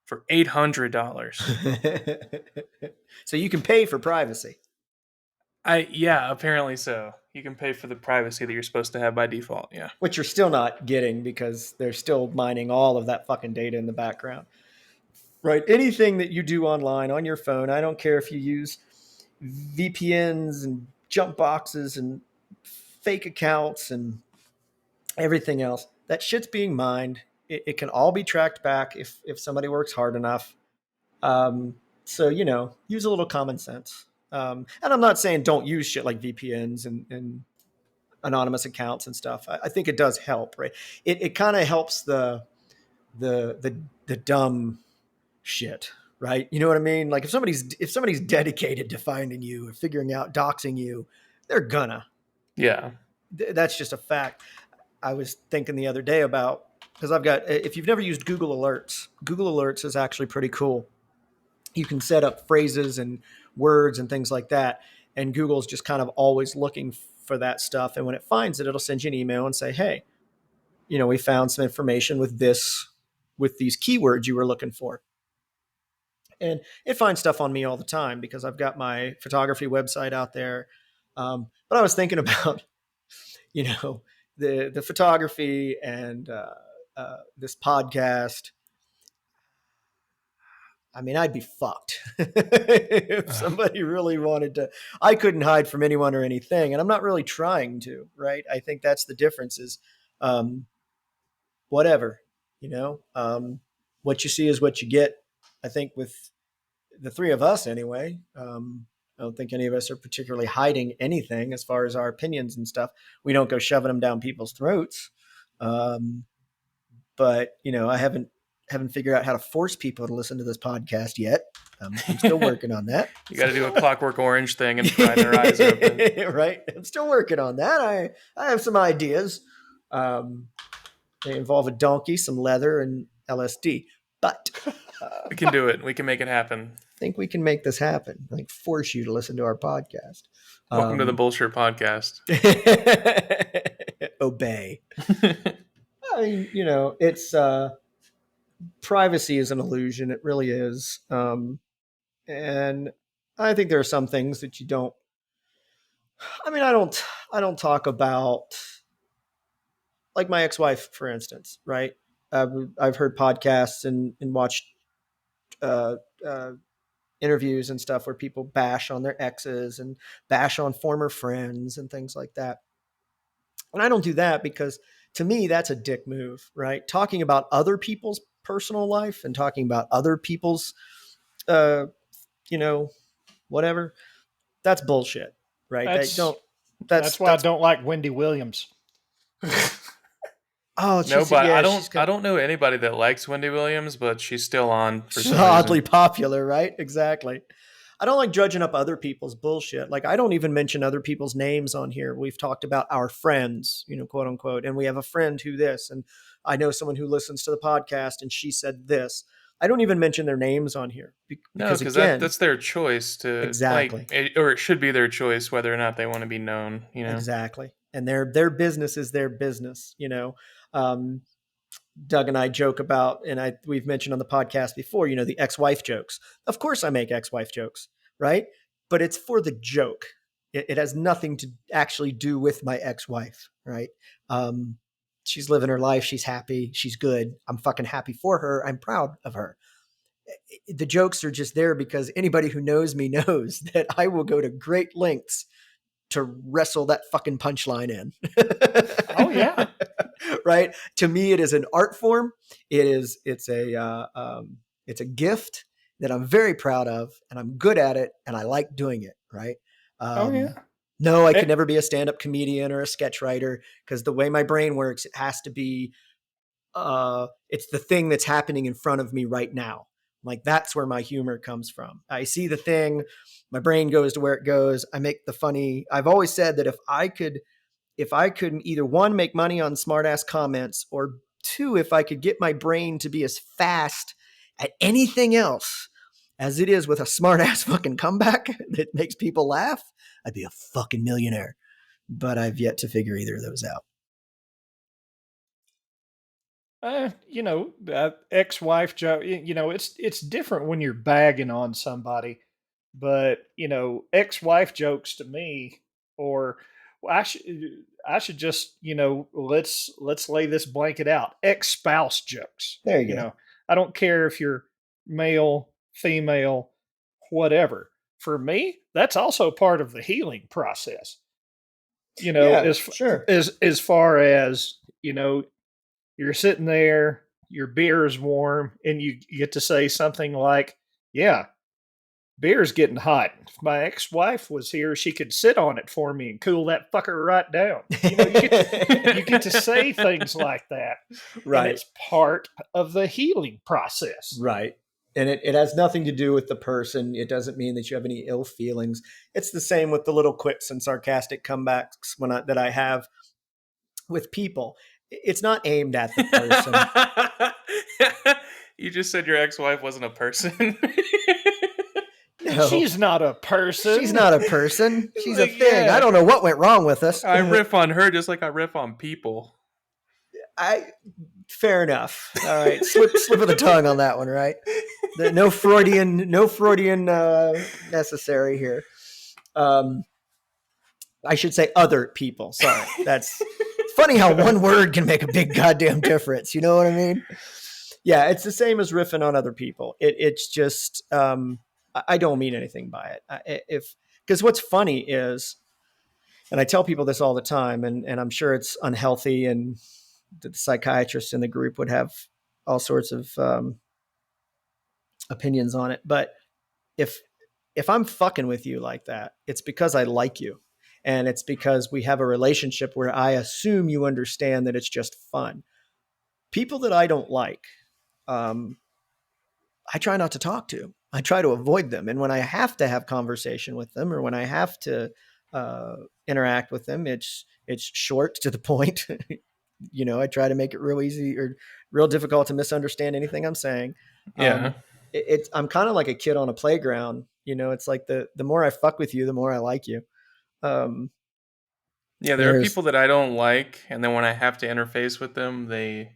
Speaker 1: for $800.
Speaker 2: So you can pay for privacy,
Speaker 1: Yeah, apparently so. You can pay for the privacy that you're supposed to have by default. Yeah.
Speaker 2: which you're still not getting because they're still mining all of that fucking data in the background. Right? Anything that you do online on your phone, I don't care if you use VPNs and jump boxes and fake accounts and everything else. That shit's being mined. It can all be tracked back if somebody works hard enough. So use a little common sense. And I'm not saying don't use shit like VPNs and anonymous accounts and stuff. I think it does help, right? It kind of helps the dumb shit, right? You know what I mean? Like if somebody's dedicated to finding you or figuring out doxing you, they're gonna.
Speaker 1: Yeah.
Speaker 2: That's just a fact. I was thinking the other day about, because I've got, if you've never used Google Alerts is actually pretty cool. You can set up phrases and words and things like that. And Google's just kind of always looking for that stuff. And when it finds it, it'll send you an email and say, hey, we found some information with these keywords you were looking for. And it finds stuff on me all the time because I've got my photography website out there. But I was thinking about, the photography and this podcast. I mean, I'd be fucked if somebody really wanted to. I couldn't hide from anyone or anything, and I'm not really trying to, right? I think that's the difference is whatever, what you see is what you get. I think with the three of us anyway, I don't think any of us are particularly hiding anything as far as our opinions and stuff. We don't go shoving them down people's throats. But I haven't figured out how to force people to listen to this podcast yet. I'm still working on that.
Speaker 1: You got to do a Clockwork Orange thing and pry their eyes open.
Speaker 2: Right. I'm still working on that. I have some ideas. They involve a donkey, some leather, and LSD. But
Speaker 1: we can do it. We can make it happen.
Speaker 2: I think we can make this happen. Like force you to listen to our podcast.
Speaker 1: Welcome to the Bullshirt podcast.
Speaker 2: Obey. I mean, it's privacy is an illusion. It really is. And I think there are some things that you don't. I mean, I don't talk about, like my ex-wife, for instance, right? I've heard podcasts and watched interviews and stuff where people bash on their exes and bash on former friends and things like that. And I don't do that because to me, that's a dick move, right? Talking about other people's personal life and talking about other people's, whatever, that's bullshit, right?
Speaker 3: That's why I don't like Wendy Williams.
Speaker 2: Oh,
Speaker 1: no, but I don't know anybody that likes Wendy Williams, but she's still on for some
Speaker 2: oddly
Speaker 1: reason.
Speaker 2: Popular, right? Exactly. I don't like judging up other people's bullshit. Like I don't even mention other people's names on here. We've talked about our friends, quote unquote, and we have a friend who this, and I know someone who listens to the podcast and she said this. I don't even mention their names on here
Speaker 1: because that's their choice to
Speaker 2: exactly,
Speaker 1: or it should be their choice whether or not they want to be known.
Speaker 2: Exactly, and their business is their business. Doug and I joke about, and we've mentioned on the podcast before, the ex-wife jokes. Of course I make ex-wife jokes, right? But it's for the joke. It has nothing to actually do with my ex-wife, right? She's living her life. She's happy. She's good. I'm fucking happy for her. I'm proud of her. The jokes are just there because anybody who knows me knows that I will go to great lengths to wrestle that fucking punchline in.
Speaker 3: Oh yeah.
Speaker 2: Right. To me, it is an art form. It's a gift that I'm very proud of and I'm good at it. And I like doing it. Right.
Speaker 3: Oh yeah.
Speaker 2: No, I could never be a stand-up comedian or a sketch writer because the way my brain works, it has to be, it's the thing that's happening in front of me right now. Like that's where my humor comes from. I see the thing, my brain goes to where it goes. I make the funny. I've always said that if I could either one, make money on smart ass comments, or two, if I could get my brain to be as fast at anything else as it is with a smart ass fucking comeback that makes people laugh, I'd be a fucking millionaire. But I've yet to figure either of those out.
Speaker 3: Ex-wife joke. It's different when you're bagging on somebody, but ex-wife jokes to me, or well, I should just let's lay this blanket out. Ex-spouse jokes.
Speaker 2: There you go.
Speaker 3: I don't care if you're male, female, whatever. for me, that's also part of the healing process.
Speaker 2: Yeah, sure.
Speaker 3: As far as, you're sitting there, your beer is warm, and you get to say something like, "Yeah, beer's getting hot. If my ex-wife was here, she could sit on it for me and cool that fucker right down." You get to say things like that, and
Speaker 2: Right.
Speaker 3: it's part of the healing process.
Speaker 2: Right. And it has nothing to do with the person. It doesn't mean that you have any ill feelings. It's the same with the little quips and sarcastic comebacks that I have with people. It's not aimed at the person.
Speaker 1: You just said your ex-wife wasn't a person.
Speaker 2: No,
Speaker 3: She's not a person.
Speaker 2: she's not a person. She's a
Speaker 1: Like,
Speaker 2: thing.
Speaker 1: yeah.
Speaker 2: I don't know what went wrong with us.
Speaker 1: I riff on her just like I riff on people.
Speaker 2: Fair enough. All right, slip of the tongue on that one, right? No Freudian necessary here. I should say other people. Sorry, that's funny how one word can make a big goddamn difference. You know what I mean? Yeah, it's the same as riffing on other people. It's just I don't mean anything by it. Because what's funny is, and I tell people this all the time, and I'm sure it's unhealthy, and the psychiatrists in the group would have all sorts of opinions on it. But if I'm fucking with you like that, it's because I like you. And it's because we have a relationship where I assume you understand that it's just fun. People that I don't like, I try not to talk to. I try to avoid them. And when I have to have conversation with them, or when I have to interact with them, it's short to the point. I try to make it real easy or real difficult to misunderstand anything I'm saying.
Speaker 1: Yeah.
Speaker 2: I'm kind of like a kid on a playground. It's like the more I fuck with you, the more I like you.
Speaker 1: Yeah, there are people that I don't like, and then when I have to interface with them, they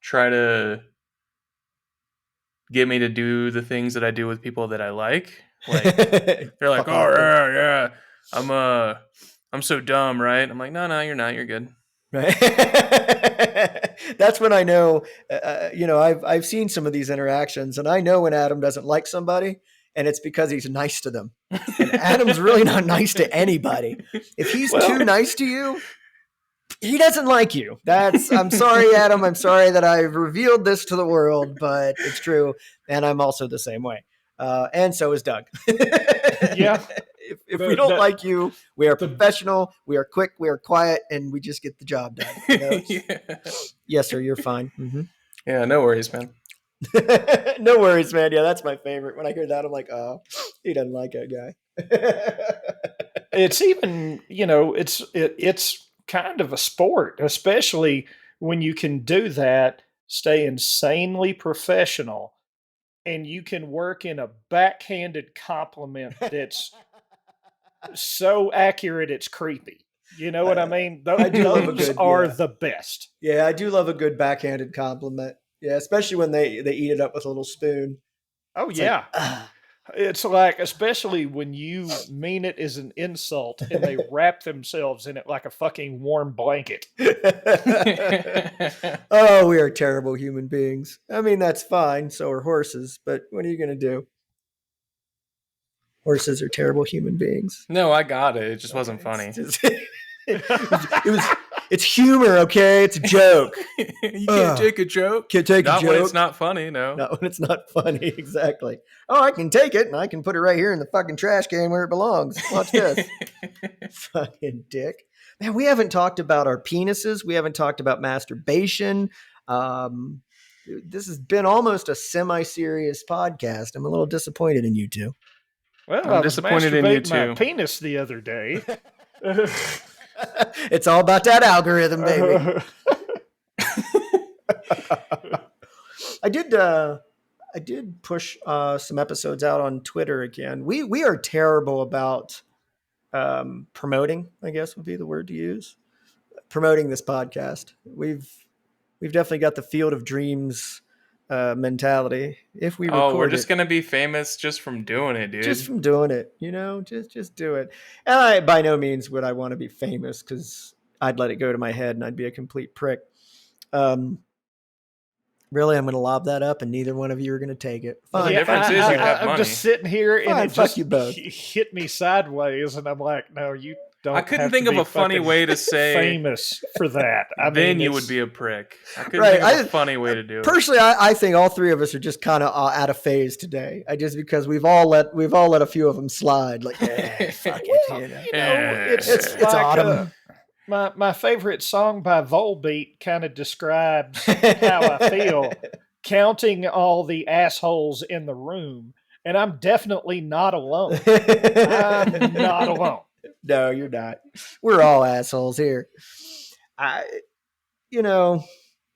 Speaker 1: try to get me to do the things that I do with people that I like. Like they're like, "Oh yeah, I'm so dumb, right?" I'm like, "No, you're not. You're good."
Speaker 2: Right. That's when I know. I've seen some of these interactions, and I know when Adam doesn't like somebody, and it's because he's nice to them. And Adam's really not nice to anybody. If he's too nice to you, he doesn't like you. I'm sorry, Adam. I'm sorry that I've revealed this to the world, but it's true. And I'm also the same way. And so is Doug.
Speaker 3: Yeah.
Speaker 2: If we don't like you, we are professional, we are quick, we are quiet, and we just get the job done. Yeah. Yes, sir, you're fine. Mm-hmm.
Speaker 1: Yeah, no worries, man.
Speaker 2: No worries, man. Yeah, that's my favorite. When I hear that, I'm like, oh, he doesn't like that guy.
Speaker 3: It's even, it's kind of a sport, especially when you can do that, stay insanely professional, and you can work in a backhanded compliment that's so accurate it's creepy. You know what I mean? Those are the best.
Speaker 2: Yeah, I do love a good backhanded compliment. Yeah, especially when they eat it up with a little spoon.
Speaker 3: Oh, it's yeah. It's like, especially when you mean it as an insult and they wrap themselves in it like a fucking warm blanket.
Speaker 2: Oh, we are terrible human beings. I mean, that's fine. So are horses, but what are you going to do? Horses are terrible human beings.
Speaker 1: No, I got it. It just wasn't funny.
Speaker 2: It's humor, okay? It's a joke.
Speaker 1: You can't take a joke.
Speaker 2: Can't take a joke.
Speaker 1: Not when it's not funny, no.
Speaker 2: Not when it's not funny, exactly. Oh, I can take it and I can put it right here in the fucking trash can where it belongs. Watch this. Fucking dick. Man, we haven't talked about our penises. We haven't talked about masturbation. This has been almost a semi-serious podcast. I'm a little disappointed in you two.
Speaker 3: Well, I'm disappointed in you too. My penis the other day.
Speaker 2: It's all about that algorithm, baby. I did push some episodes out on Twitter again. We are terrible about promoting, I guess would be the word to use. Promoting this podcast. We've definitely got the Field of Dreams mentality. If we record
Speaker 1: we're just gonna be famous just from doing it, dude.
Speaker 2: Just from doing it, just do it. And I by no means would I want to be famous, because I'd let it go to my head and I'd be a complete prick. Really, I'm going to lob that up, and neither one of you are going to take it.
Speaker 1: Well, the
Speaker 2: Fine,
Speaker 1: difference
Speaker 2: fuck
Speaker 1: is
Speaker 2: you
Speaker 1: you
Speaker 2: both.
Speaker 1: have
Speaker 3: I'm
Speaker 1: money.
Speaker 3: just sitting here and
Speaker 2: Fine,
Speaker 3: it
Speaker 2: fuck
Speaker 3: just
Speaker 2: you both.
Speaker 3: hit me sideways, and I'm like, no, you don't.
Speaker 1: I couldn't
Speaker 3: have
Speaker 1: think
Speaker 3: to
Speaker 1: of
Speaker 3: be
Speaker 1: a funny
Speaker 3: fucking
Speaker 1: way to say
Speaker 3: famous for that. I
Speaker 1: then
Speaker 3: mean,
Speaker 1: you would
Speaker 3: it's-
Speaker 1: be a prick. I couldn't
Speaker 2: Right,
Speaker 1: think of a funny way to do it.
Speaker 2: Personally, I think all three of us are just kind of out of phase today. Just because we've all let a few of them slide. Like, fuck it,
Speaker 3: well,
Speaker 2: you know.
Speaker 3: it's
Speaker 2: It's
Speaker 3: like
Speaker 2: autumn.
Speaker 3: my favorite song by Volbeat kind of describes how I feel, counting all the assholes in the room, and I'm definitely not alone. I'm not alone.
Speaker 2: No, you're not. We're all assholes here. You know,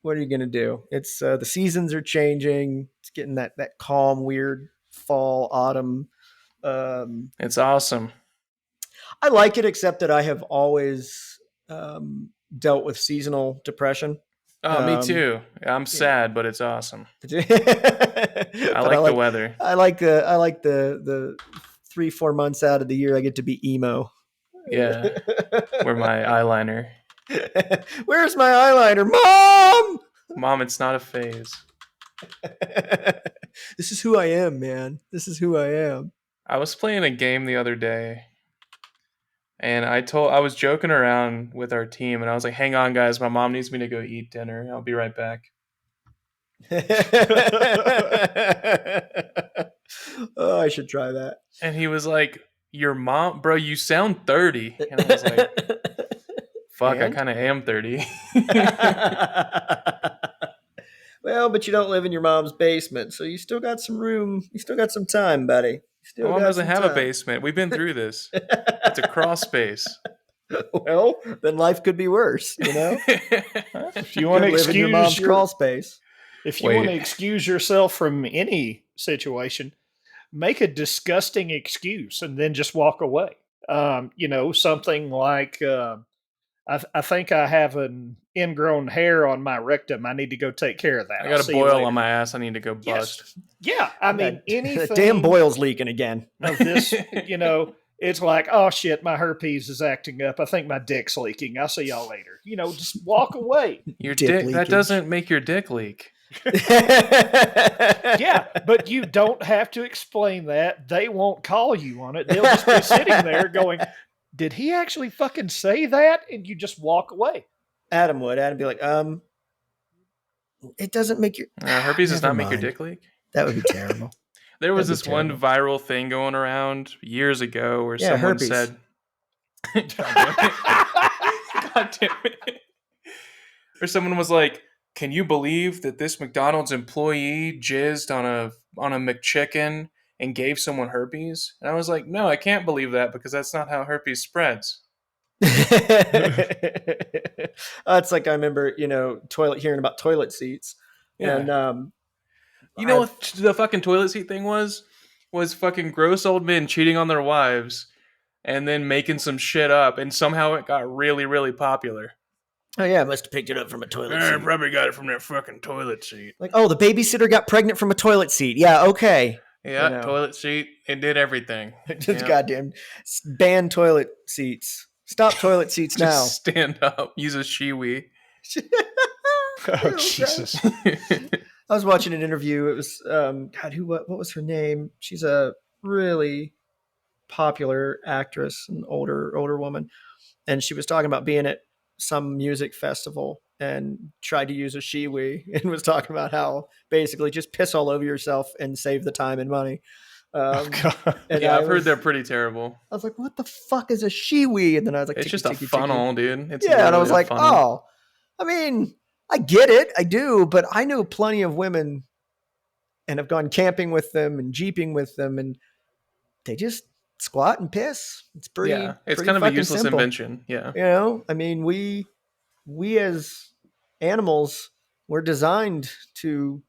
Speaker 2: what are you gonna do? It's the seasons are changing. It's getting that calm, weird fall, autumn.
Speaker 1: It's awesome.
Speaker 2: I like it, except that I have always dealt with seasonal depression.
Speaker 1: Oh, me too. I'm sad, but it's awesome. I like the weather.
Speaker 2: I like the 3-4 months out of the year I get to be emo.
Speaker 1: Yeah. Wear my eyeliner.
Speaker 2: Where's my eyeliner, Mom?
Speaker 1: Mom, it's not a phase.
Speaker 2: This is who I am, man. This is who I am.
Speaker 1: I was playing a game the other day, and I was joking around with our team, and I was like, "Hang on, guys, my mom needs me to go eat dinner. I'll be right back."
Speaker 2: Oh, I should try that.
Speaker 1: And he was like, "Your mom, bro, you sound 30." And I was like, "Fuck, I
Speaker 2: And?
Speaker 1: kind of am 30."
Speaker 2: Well, but you don't live in your mom's basement, so you still got some room. You still got some time, buddy.
Speaker 1: My mom doesn't have a basement. We've been through this. It's a crawl space.
Speaker 2: Well, then life could be worse, you know?
Speaker 3: If you want to
Speaker 2: live in your mom's
Speaker 3: excuse
Speaker 2: crawl space.
Speaker 3: if you
Speaker 1: Wait.
Speaker 3: want to excuse yourself from any situation, make a disgusting excuse and then just walk away. Something like, I think I have an ingrown hair on my rectum. I need to go take care of that.
Speaker 1: I got a boil on my ass. I need to go bust.
Speaker 3: Yeah, I mean, anything.
Speaker 2: The damn boil's leaking again.
Speaker 3: Of this, it's like, oh shit, my herpes is acting up. I think my dick's leaking. I'll see y'all later. Just walk away.
Speaker 1: Your
Speaker 2: Dick
Speaker 1: dick, that
Speaker 2: leakage.
Speaker 1: doesn't make your dick leak.
Speaker 3: Yeah, but you don't have to explain that. They won't call you on it. They'll just be sitting there going, did he actually fucking say that? And you just walk away.
Speaker 2: Adam would. Adam would be like, it doesn't make your
Speaker 1: Herpes does
Speaker 2: Never
Speaker 1: not make your
Speaker 2: mind.
Speaker 1: dick leak.
Speaker 2: That would be terrible.
Speaker 1: There was
Speaker 2: That'd
Speaker 1: this
Speaker 2: be
Speaker 1: one
Speaker 2: terrible.
Speaker 1: viral thing going around years ago where
Speaker 2: Yeah,
Speaker 1: someone
Speaker 2: herpes.
Speaker 1: said, God damn it. God damn it. Or someone was like, can you believe that this McDonald's employee jizzed on a McChicken and gave someone herpes? And I was like, no, I can't believe that because that's not how herpes spreads.
Speaker 2: It's like I remember, hearing about toilet seats.
Speaker 1: Yeah.
Speaker 2: And
Speaker 1: You know what the fucking toilet seat thing was? Was fucking gross old men cheating on their wives and then making some shit up, and somehow it got really, really popular.
Speaker 2: oh yeah, I must have picked it up from a toilet
Speaker 1: I
Speaker 2: seat.
Speaker 1: probably got it from that fucking toilet seat.
Speaker 2: Like, oh, the babysitter got pregnant from a toilet seat. Yeah, okay.
Speaker 1: Yeah, toilet seat. It did everything.
Speaker 2: Just
Speaker 1: Yeah.
Speaker 2: goddamn ban toilet seats. Stop toilet seats
Speaker 1: Just
Speaker 2: now.
Speaker 1: stand up. Use a shiwi.
Speaker 3: Oh, Jesus.
Speaker 2: I was watching an interview. It was what was her name? She's a really popular actress, an older woman, and she was talking about being at some music festival and tried to use a shiwi and was talking about how basically just piss all over yourself and save the time and money.
Speaker 3: Oh, God.
Speaker 2: And
Speaker 1: Yeah,
Speaker 2: I
Speaker 1: I've heard
Speaker 2: was-
Speaker 1: they're pretty terrible.
Speaker 2: I was like, "What the fuck is a shiwi?" And then I was like,
Speaker 1: It's
Speaker 2: "Ticky,
Speaker 1: just a
Speaker 2: ticky, ticky."
Speaker 1: funnel, dude. It's
Speaker 2: Yeah, and I was
Speaker 1: literally
Speaker 2: like,
Speaker 1: a funnel.
Speaker 2: "Oh, I mean, I get it, I do, but I know plenty of women and have gone camping with them and jeeping with them, and they just squat and piss. It's pretty.
Speaker 1: Yeah, it's
Speaker 2: pretty
Speaker 1: kind of a
Speaker 2: fucking
Speaker 1: useless
Speaker 2: simple.
Speaker 1: invention. Yeah.
Speaker 2: I mean, we as animals were designed to,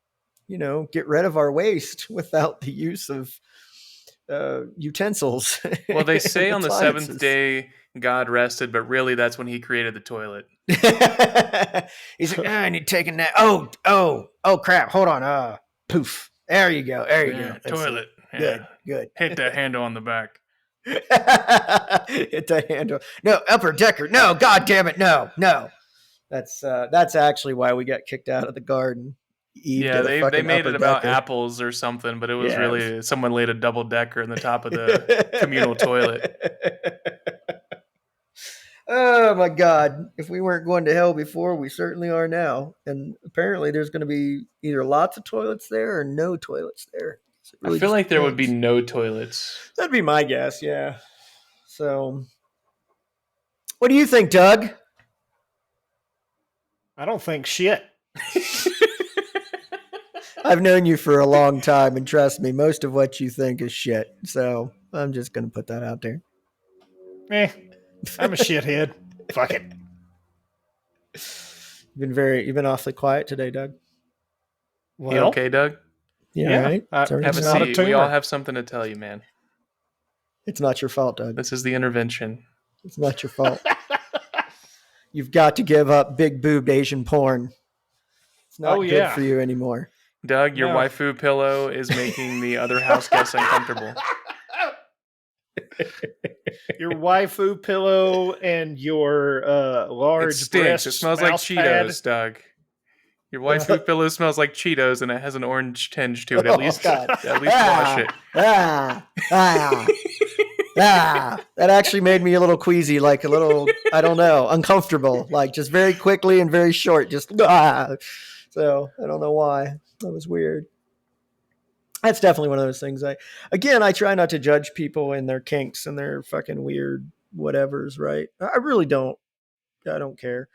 Speaker 2: get rid of our waste without the use of utensils.
Speaker 1: Well, they say on the
Speaker 2: appliances.
Speaker 1: seventh day God rested, but really that's when he created the toilet.
Speaker 2: He's like, I need to take a nap. Oh, crap. Hold on. Poof. There you go. There you go. That's
Speaker 1: Toilet.
Speaker 2: it.
Speaker 1: Yeah.
Speaker 2: Good.
Speaker 1: Hit that handle on the back.
Speaker 2: Hit the handle. No, upper decker. No, God damn it. No. That's actually why we got kicked out of the garden. Eve
Speaker 1: Yeah,
Speaker 2: get a
Speaker 1: they
Speaker 2: fucking
Speaker 1: made
Speaker 2: upper
Speaker 1: it about
Speaker 2: decker.
Speaker 1: apples or something, but it was
Speaker 2: Yeah,
Speaker 1: really someone laid a double decker in the top of the communal toilet.
Speaker 2: Oh my God. If we weren't going to hell before, we certainly are now. And apparently there's going to be either lots of toilets there or no toilets there. So it
Speaker 1: I
Speaker 2: really
Speaker 1: feel
Speaker 2: just
Speaker 1: like there would be
Speaker 2: depends.
Speaker 1: no toilets.
Speaker 2: That'd be my guess, yeah. So what do you think, Doug?
Speaker 3: I don't think shit.
Speaker 2: I've known you for a long time, and trust me, most of what you think is shit. So I'm just going to put that out there.
Speaker 3: I'm a shithead. Fuck it.
Speaker 2: You've been awfully quiet today, Doug.
Speaker 1: You
Speaker 3: Well,
Speaker 1: okay, Doug?
Speaker 2: Yeah,
Speaker 3: yeah,
Speaker 2: right. Is everything
Speaker 1: Have a
Speaker 3: it's
Speaker 2: all
Speaker 3: not
Speaker 2: right?
Speaker 3: a
Speaker 1: seat. We all
Speaker 3: tumor.
Speaker 1: have something to tell you, man.
Speaker 2: It's not your fault, Doug.
Speaker 1: This is the intervention.
Speaker 2: It's not your fault. You've got to give up big boobed Asian porn. It's not
Speaker 3: Oh,
Speaker 2: good
Speaker 3: yeah.
Speaker 2: for you anymore.
Speaker 1: Doug, your
Speaker 3: No.
Speaker 1: waifu pillow is making the other house guests uncomfortable.
Speaker 3: Your waifu pillow and your
Speaker 1: It
Speaker 3: large
Speaker 1: stinks.
Speaker 3: breast
Speaker 1: It smells like
Speaker 3: mouse
Speaker 1: Cheetos,
Speaker 3: pad.
Speaker 1: Doug. Your waifu pillow smells like Cheetos and it has an orange tinge to it. At
Speaker 2: Oh,
Speaker 1: least
Speaker 2: God.
Speaker 1: wash it.
Speaker 2: That actually made me a little queasy, like a little, I don't know, uncomfortable, like just very quickly and very short, just So I don't know why. That was weird. That's definitely one of those things. I try not to judge people and their kinks and their fucking weird whatevers, right? I really don't. I don't care.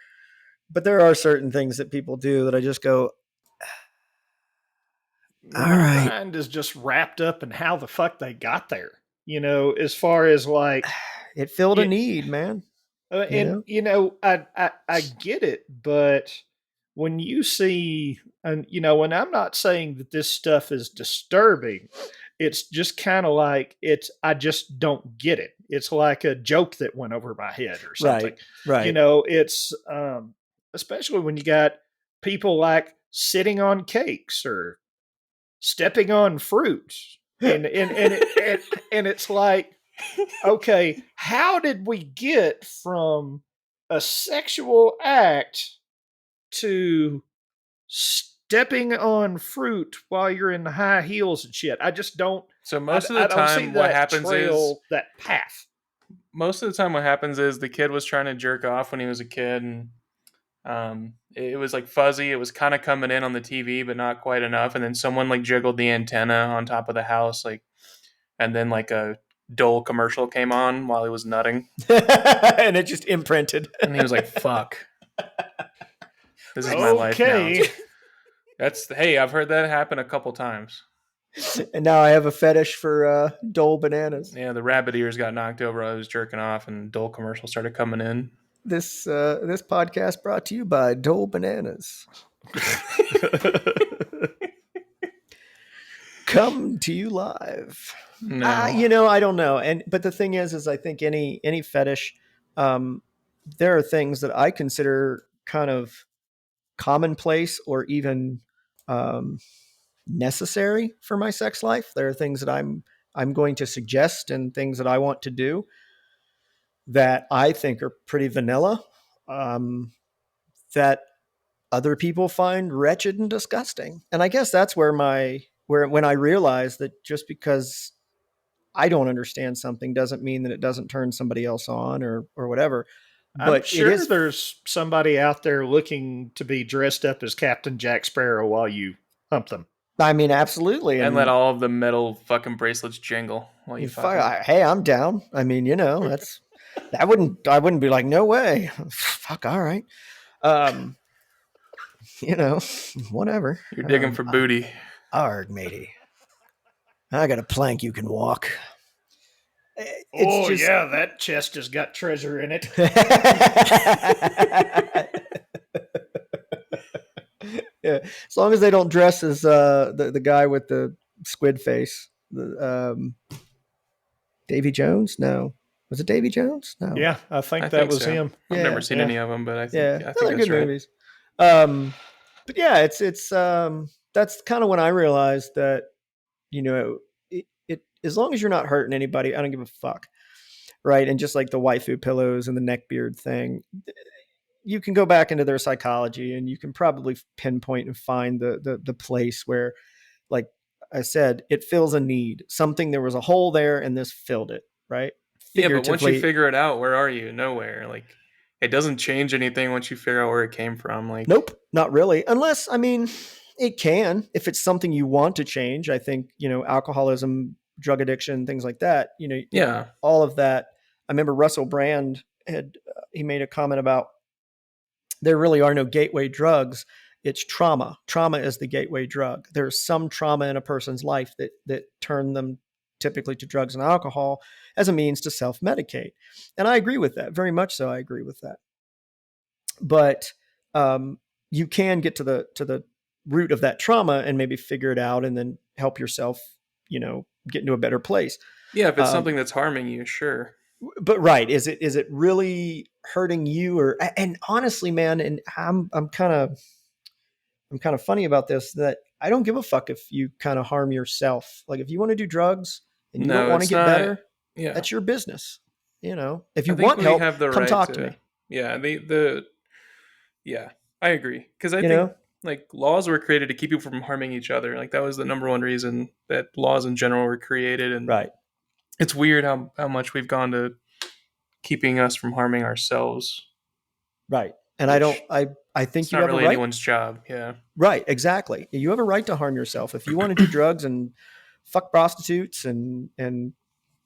Speaker 2: But there are certain things that people do that I just go, all
Speaker 3: My
Speaker 2: right.
Speaker 3: mind is just wrapped up in how the fuck they got there. As far as like,
Speaker 2: It filled a
Speaker 3: Yeah.
Speaker 2: need, man.
Speaker 3: and I get it, but when you see, and and I'm not saying that this stuff is disturbing, it's just kind of like I just don't get it. It's like a joke that went over my head or something.
Speaker 2: Right.
Speaker 3: It's especially when you got people like sitting on cakes or stepping on fruit, and it's like, okay, how did we get from a sexual act to stepping on fruit while you're in high heels and shit? I just don't.
Speaker 1: So most of the
Speaker 3: I don't see
Speaker 1: time, what
Speaker 3: that
Speaker 1: happens is
Speaker 3: that path.
Speaker 1: the kid was trying to jerk off when he was a kid, and it was like fuzzy. It was kind of coming in on the TV, but not quite enough. And then someone like jiggled the antenna on top of the house, like, and then like a Dole commercial came on while he was nutting,
Speaker 2: And it just imprinted.
Speaker 1: and he was like, "Fuck, this is my life now."
Speaker 3: Okay.
Speaker 1: Hey, I've heard that happen a couple times.
Speaker 2: And now I have a fetish for Dole bananas.
Speaker 1: Yeah, the rabbit ears got knocked over. I was jerking off, and Dole commercial started coming in.
Speaker 2: This podcast brought to you by Dole bananas. Come to you live.
Speaker 1: No,
Speaker 2: I don't know. But the thing is I think any fetish, there are things that I consider kind of commonplace or even necessary for my sex life. There are things that I'm going to suggest and things that I want to do that I think are pretty vanilla, that other people find wretched and disgusting. And I guess that's where when I realize that just because I don't understand something doesn't mean that it doesn't turn somebody else on or whatever.
Speaker 3: I'm
Speaker 2: But
Speaker 3: sure
Speaker 2: it is,
Speaker 3: there's somebody out there looking to be dressed up as Captain Jack Sparrow while you hump them.
Speaker 2: I mean, absolutely.
Speaker 1: and let all of the metal fucking bracelets jingle while you fuck.
Speaker 2: Hey, I'm down. I mean, I wouldn't be like, no way. Fuck. All right. Whatever.
Speaker 1: You're digging for booty.
Speaker 2: Arg, matey. I got a plank you can walk.
Speaker 3: Yeah, that chest has got treasure in it.
Speaker 2: Yeah, as long as they don't dress as the guy with the squid face. Davy Jones? No. Was it Davy Jones? No.
Speaker 3: Yeah, I think
Speaker 1: I
Speaker 3: that
Speaker 1: think
Speaker 3: was
Speaker 1: so.
Speaker 3: him.
Speaker 1: I've
Speaker 2: Yeah,
Speaker 1: never seen
Speaker 3: yeah.
Speaker 1: any of them, but I think
Speaker 2: Yeah,
Speaker 1: I think
Speaker 2: they're
Speaker 1: that's
Speaker 2: good
Speaker 1: right.
Speaker 2: movies. But yeah, it's that's kind of when I realized that it as long as you're not hurting anybody, I don't give a fuck, right? And just like the waifu pillows and the neckbeard thing, you can go back into their psychology and you can probably pinpoint and find the place where, like I said, it fills a need. Something, there was a hole there and this filled it, right?
Speaker 1: Yeah, but once you
Speaker 2: Figuratively.
Speaker 1: figure it out, where are you? Nowhere. Like, it doesn't change anything once you figure out where it came from. Like,
Speaker 2: Nope, not really. Unless, I mean, it can if it's something you want to change. I think, alcoholism, drug addiction, things like that,
Speaker 1: yeah,
Speaker 2: all of that. I remember Russell Brand he made a comment about there really are no gateway drugs. It's trauma. Trauma is the gateway drug. There's some trauma in a person's life that turn them typically to drugs and alcohol as a means to self-medicate. And I agree with that. Very much so. I agree with that. But you can get to the root of that trauma and maybe figure it out and then help yourself, get into a better place.
Speaker 1: yeah. If it's something that's harming you, sure.
Speaker 2: But right, is it really hurting you? Or, and honestly, man, and I'm kind of funny about this, that I don't give a fuck if you kind of harm yourself. Like, if you want to do drugs and you don't
Speaker 1: No,
Speaker 2: want to
Speaker 1: it's
Speaker 2: get
Speaker 1: not.
Speaker 2: better,
Speaker 1: Yeah,
Speaker 2: that's your business. If
Speaker 1: I
Speaker 2: you
Speaker 1: think
Speaker 2: want
Speaker 1: we
Speaker 2: help,
Speaker 1: have the
Speaker 2: come
Speaker 1: right
Speaker 2: talk to
Speaker 1: to.
Speaker 2: me.
Speaker 1: Yeah, the yeah, I agree because I
Speaker 2: You
Speaker 1: think
Speaker 2: know,
Speaker 1: like laws were created to keep people from harming each other. Like that was the number one reason that laws in general were created, and
Speaker 2: right,
Speaker 1: it's weird how much we've gone to keeping us from harming ourselves,
Speaker 2: right. And I don't,
Speaker 1: which
Speaker 2: I think
Speaker 1: it's
Speaker 2: you
Speaker 1: not
Speaker 2: have a
Speaker 1: really
Speaker 2: right.
Speaker 1: anyone's job. Yeah.
Speaker 2: Right, exactly. You have a right to harm yourself if you want to do drugs and fuck prostitutes and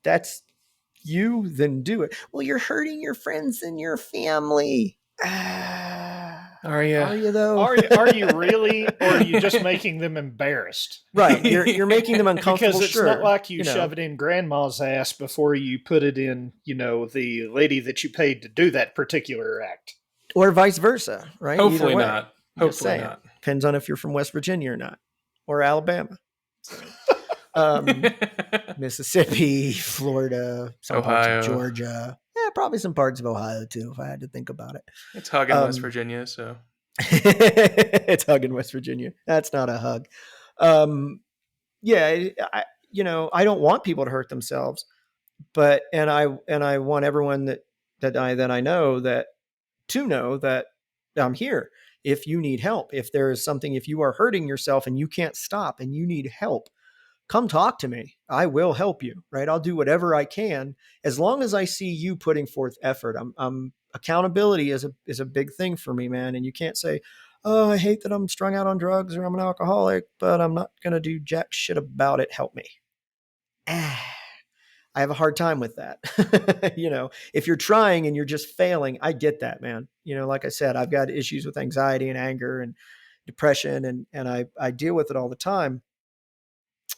Speaker 2: that's you, then do it. Well, you're hurting your friends and your family.
Speaker 1: Are you?
Speaker 2: Are you though?
Speaker 3: Are you really, or are you just making them embarrassed?
Speaker 2: Right. You're making them uncomfortable,
Speaker 3: Because it's not
Speaker 2: sure.
Speaker 3: like you shove it in grandma's ass before you put it in, the lady that you paid to do that particular act.
Speaker 2: Or vice versa, right? Either
Speaker 1: Hopefully
Speaker 2: way.
Speaker 1: not.
Speaker 2: Just
Speaker 1: Hopefully
Speaker 2: saying.
Speaker 1: not.
Speaker 2: Depends on if you're from West Virginia or not. Or Alabama. So, um, Mississippi, Florida, some parts of
Speaker 1: Ohio.
Speaker 2: Georgia. Yeah, probably some parts of Ohio too, if I had to think about it.
Speaker 1: It's hugging West Virginia, so
Speaker 2: It's hugging West Virginia. That's not a hug. Um, yeah, I don't want people to hurt themselves, but I want everyone that I know that to know that I'm here. If you need help, if there is something, if you are hurting yourself and you can't stop and you need help, come talk to me. I will help you, right? I'll do whatever I can as long as I see you putting forth effort. Accountability is a big thing for me, man. And you can't say, "Oh, I hate that I'm strung out on drugs or I'm an alcoholic, but I'm not going to do jack shit about it. Help me." I have a hard time with that. If you're trying and you're just failing, I get that, man. Like I said, I've got issues with anxiety and anger and depression and I deal with it all the time,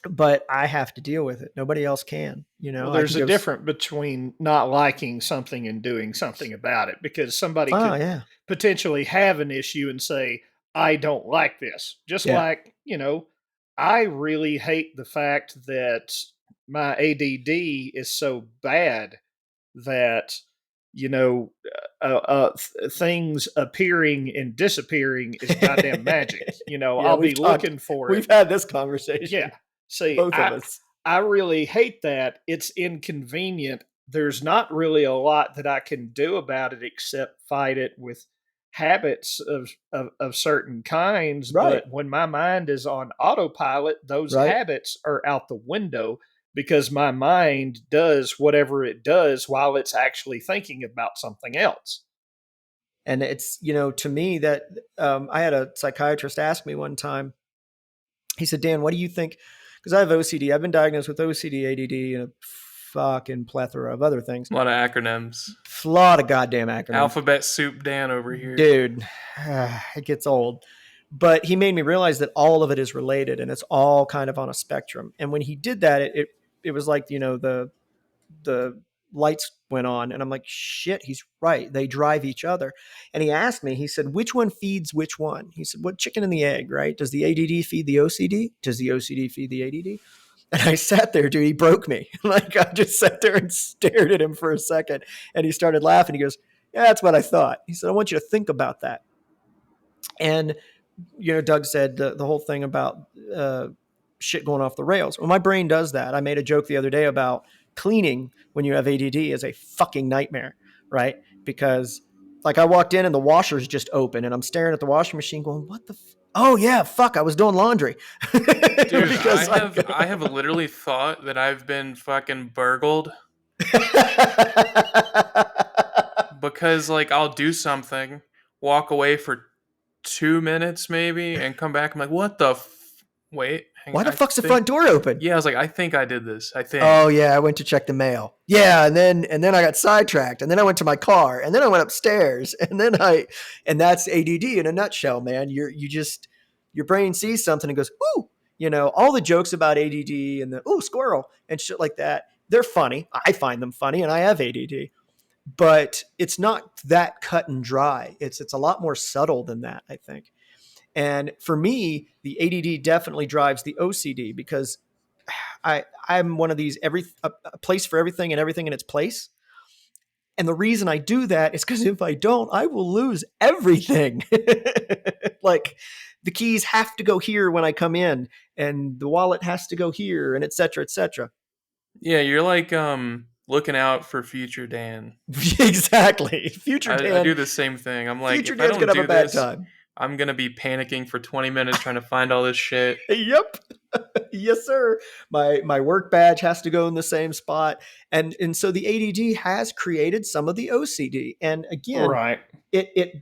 Speaker 2: but I have to deal with it. Nobody else can.
Speaker 3: Well,
Speaker 2: I
Speaker 3: there's
Speaker 2: can
Speaker 3: a
Speaker 2: go.
Speaker 3: difference between not liking something and doing something about it, because somebody
Speaker 2: Oh
Speaker 3: could
Speaker 2: yeah,
Speaker 3: potentially have an issue and say, I don't like this. Just
Speaker 2: yeah,
Speaker 3: like, I really hate the fact that my ADD is so bad that, you know, things appearing and disappearing is goddamn magic.
Speaker 2: yeah.
Speaker 3: I'll be looking for it.
Speaker 2: We've had this conversation,
Speaker 3: Yeah. See,
Speaker 2: both of us.
Speaker 3: I really hate that. It's inconvenient. There's not really a lot that I can do about it except fight it with habits of certain kinds.
Speaker 2: Right,
Speaker 3: But when my mind is on autopilot, those
Speaker 2: right.
Speaker 3: habits are out the window because my mind does whatever it does while it's actually thinking about something else.
Speaker 2: And it's to me that I had a psychiatrist ask me one time. He said, "Dan, what do you think?" Because I have OCD. I've been diagnosed with OCD, ADD, and a fucking plethora of other things.
Speaker 1: a lot of acronyms.
Speaker 2: A lot of goddamn acronyms.
Speaker 1: Alphabet soup Dan over here.
Speaker 2: Dude, it gets old. But he made me realize that all of it is related and it's all kind of on a spectrum. And when he did that, it was like, the lights went on and I'm like, shit, he's right. They drive each other. And he asked me, he said, which one feeds which one? He said, what chicken and the egg, right? Does the ADD feed the OCD? Does the OCD feed the ADD? And I sat there, dude, he broke me. Like, I just sat there and stared at him for a second and he started laughing. He goes, yeah, that's what I thought. He said, I want you to think about that. And, Doug said the whole thing about shit going off the rails. Well, my brain does that. I made a joke the other day about cleaning when you have ADD is a fucking nightmare, right? Because Like I walked in and the washer's just open, and I'm staring at the washing machine, going, "What the? Oh yeah, fuck! I was doing laundry."
Speaker 1: Dude,
Speaker 2: Because
Speaker 1: I have literally thought that I've been fucking burgled because like I'll do something, walk away for 2 minutes maybe, and come back. I'm like, what the? Wait,
Speaker 2: Why the
Speaker 1: I
Speaker 2: fuck's the
Speaker 1: think.
Speaker 2: front door open?
Speaker 1: Yeah, I was like, I think I did this. I think.
Speaker 2: Oh yeah, I went to check the mail. Yeah, and then I got sidetracked, and then I went to my car, and then I went upstairs, and that's ADD in a nutshell, man. You just your brain sees something and goes, ooh, all the jokes about ADD and the ooh squirrel and shit like that. They're funny. I find them funny, and I have ADD, but it's not that cut and dry. It's a lot more subtle than that, I think. And for me, the ADD definitely drives the OCD because I'm one of these a place for everything and everything in its place. And the reason I do that is because if I don't, I will lose everything. Like the keys have to go here when I come in, and the wallet has to go here, and et cetera, et cetera.
Speaker 1: Yeah, you're like looking out for future Dan.
Speaker 2: Exactly. Future
Speaker 1: I
Speaker 2: Dan.
Speaker 1: do the same thing. I'm like,
Speaker 2: Future
Speaker 1: if I
Speaker 2: Dan's
Speaker 1: don't
Speaker 2: gonna have
Speaker 1: do
Speaker 2: a bad
Speaker 1: this,
Speaker 2: time.
Speaker 1: I'm gonna be panicking for 20 minutes trying to find all this shit.
Speaker 2: Yep. Yes, sir. My work badge has to go in the same spot, and so the ADD has created some of the OCD. And again,
Speaker 3: Right.
Speaker 2: it it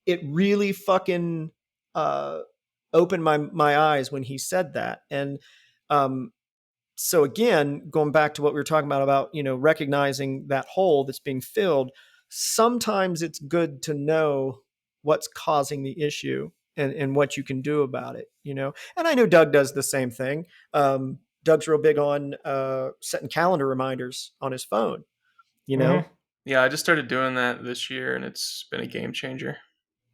Speaker 2: it really fucking uh, opened my eyes when he said that. And um, so again, going back to what we were talking about recognizing that hole that's being filled. Sometimes it's good to know what's causing the issue and what you can do about it. And I know Doug does the same thing. Doug's real big on setting calendar reminders on his phone. you
Speaker 3: Hmm.
Speaker 2: know
Speaker 1: Yeah, I just started doing that this year, and it's been a game changer.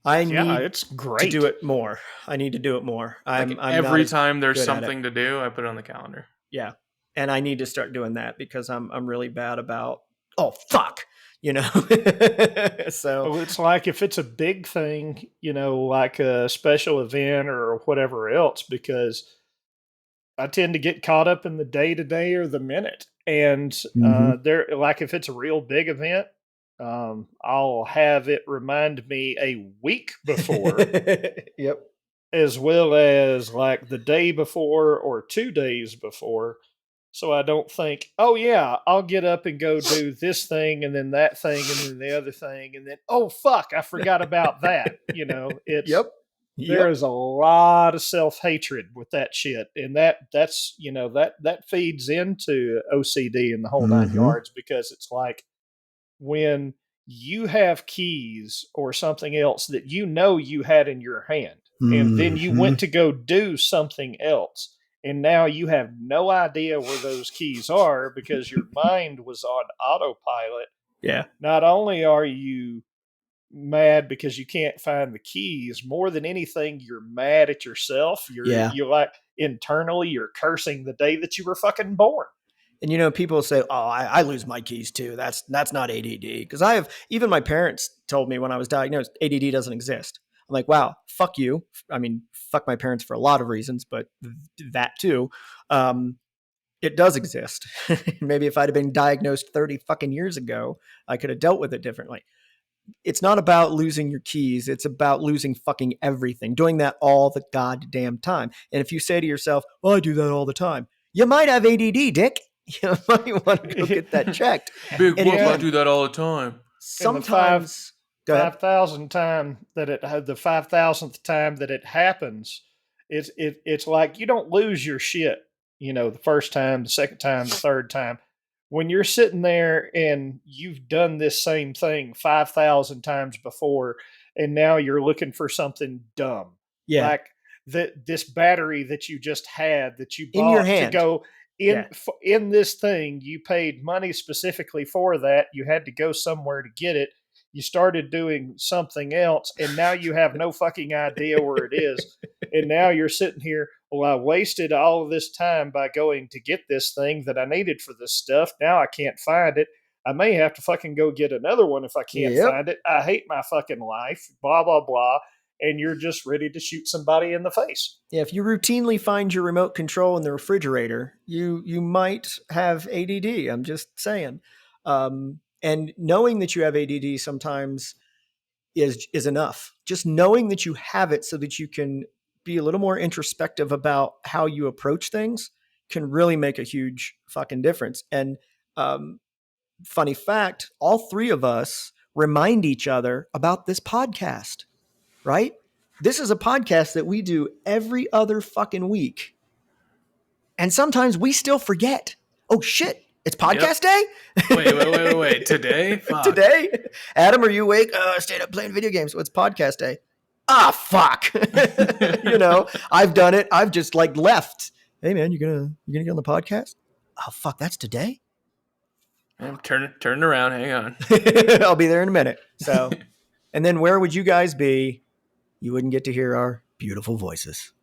Speaker 2: I
Speaker 3: Yeah,
Speaker 2: need
Speaker 3: it's
Speaker 2: to do
Speaker 3: great.
Speaker 2: it more. I need to do it more. I'm
Speaker 1: Like
Speaker 2: I'm not
Speaker 1: every
Speaker 2: as
Speaker 1: time there's
Speaker 2: good at it.
Speaker 1: something to do, I put it on the calendar.
Speaker 2: Yeah. And I need to start doing that because I'm really bad about, oh fuck, you know. So
Speaker 3: Well, it's like if it's a big thing, like a special event or whatever else, because I tend to get caught up in the day to day or the minute. And
Speaker 2: Mhm.
Speaker 3: there, like if it's a real big event, I'll have it remind me a week before,
Speaker 2: Yep.
Speaker 3: as well as like the day before or 2 days before. So I don't think, oh yeah, I'll get up and go do this thing and then that thing and then the other thing and then oh fuck, I forgot about that. It's
Speaker 2: Yep.
Speaker 3: there
Speaker 2: Yep.
Speaker 3: is a lot of self-hatred with that shit, and that's that feeds into OCD and the whole nine
Speaker 2: Mhm.
Speaker 3: yards, because it's like when you have keys or something else that you had in your hand, and then you
Speaker 2: Mhm.
Speaker 3: went to go do something else, and now you have no idea where those keys are because your mind was on autopilot.
Speaker 2: Yeah.
Speaker 3: Not only are you mad because you can't find the keys, more than anything you're mad at yourself.
Speaker 2: Yeah.
Speaker 3: You're like internally you're cursing the day that you were fucking born.
Speaker 2: And people say, "Oh, I lose my keys too. That's not ADD." Because I have even my parents told me when I was diagnosed, ADD doesn't exist. I'm like, wow, fuck you. I mean, fuck my parents for a lot of reasons, but that too. Um, it does exist. Maybe if I'd have been diagnosed 30 fucking years ago, I could have dealt with it differently. It's not about losing your keys. It's about losing fucking everything, doing that all the goddamn time. And if you say to yourself, well, I do that all the time, you might have ADD, dick. You might want to go get that checked.
Speaker 1: Big
Speaker 2: And
Speaker 1: whoop, I
Speaker 3: Yeah,
Speaker 1: do that all the time.
Speaker 3: and the five
Speaker 2: sometimes, go ahead.
Speaker 3: 5,000 time that it had the 5,000th time that it happens, it's like you don't lose your shit, the first time, the second time, the third time. When you're sitting there and you've done this same thing 5,000 times before, and now you're looking for something dumb,
Speaker 2: Yeah.
Speaker 3: like this battery that you just had that you
Speaker 2: In your
Speaker 3: bought to
Speaker 2: hand.
Speaker 3: go
Speaker 2: Yeah.
Speaker 3: in this thing, you paid money specifically for that. You had to go somewhere to get it. You started doing something else, and now you have no fucking idea where it is. And now you're sitting here, well, I wasted all of this time by going to get this thing that I needed for this stuff. Now I can't find it. I may have to fucking go get another one if I can't
Speaker 2: Yep.
Speaker 3: find it. I hate my fucking life, blah, blah, blah. And you're just ready to shoot somebody in the face.
Speaker 2: Yeah, if you routinely find your remote control in the refrigerator, you might have ADD. I'm just saying. And knowing that you have ADD sometimes is enough. Just knowing that you have it so that you can be a little more introspective about how you approach things can really make a huge fucking difference. And funny fact, all three of us remind each other about this podcast, right? This is a podcast that we do every other fucking week. And sometimes we still forget. Oh shit, it's podcast day?
Speaker 1: Wait. Today? Fuck.
Speaker 2: Today? Adam, are you awake? Stayed up playing video games. What's podcast day? Ah, fuck. I've done it. I've just like left. Hey man, you gonna get on the podcast? Oh fuck, that's today?
Speaker 1: Turn around. Hang on.
Speaker 2: I'll be there in a minute. So, and then where would you guys be? You wouldn't get to hear our beautiful voices.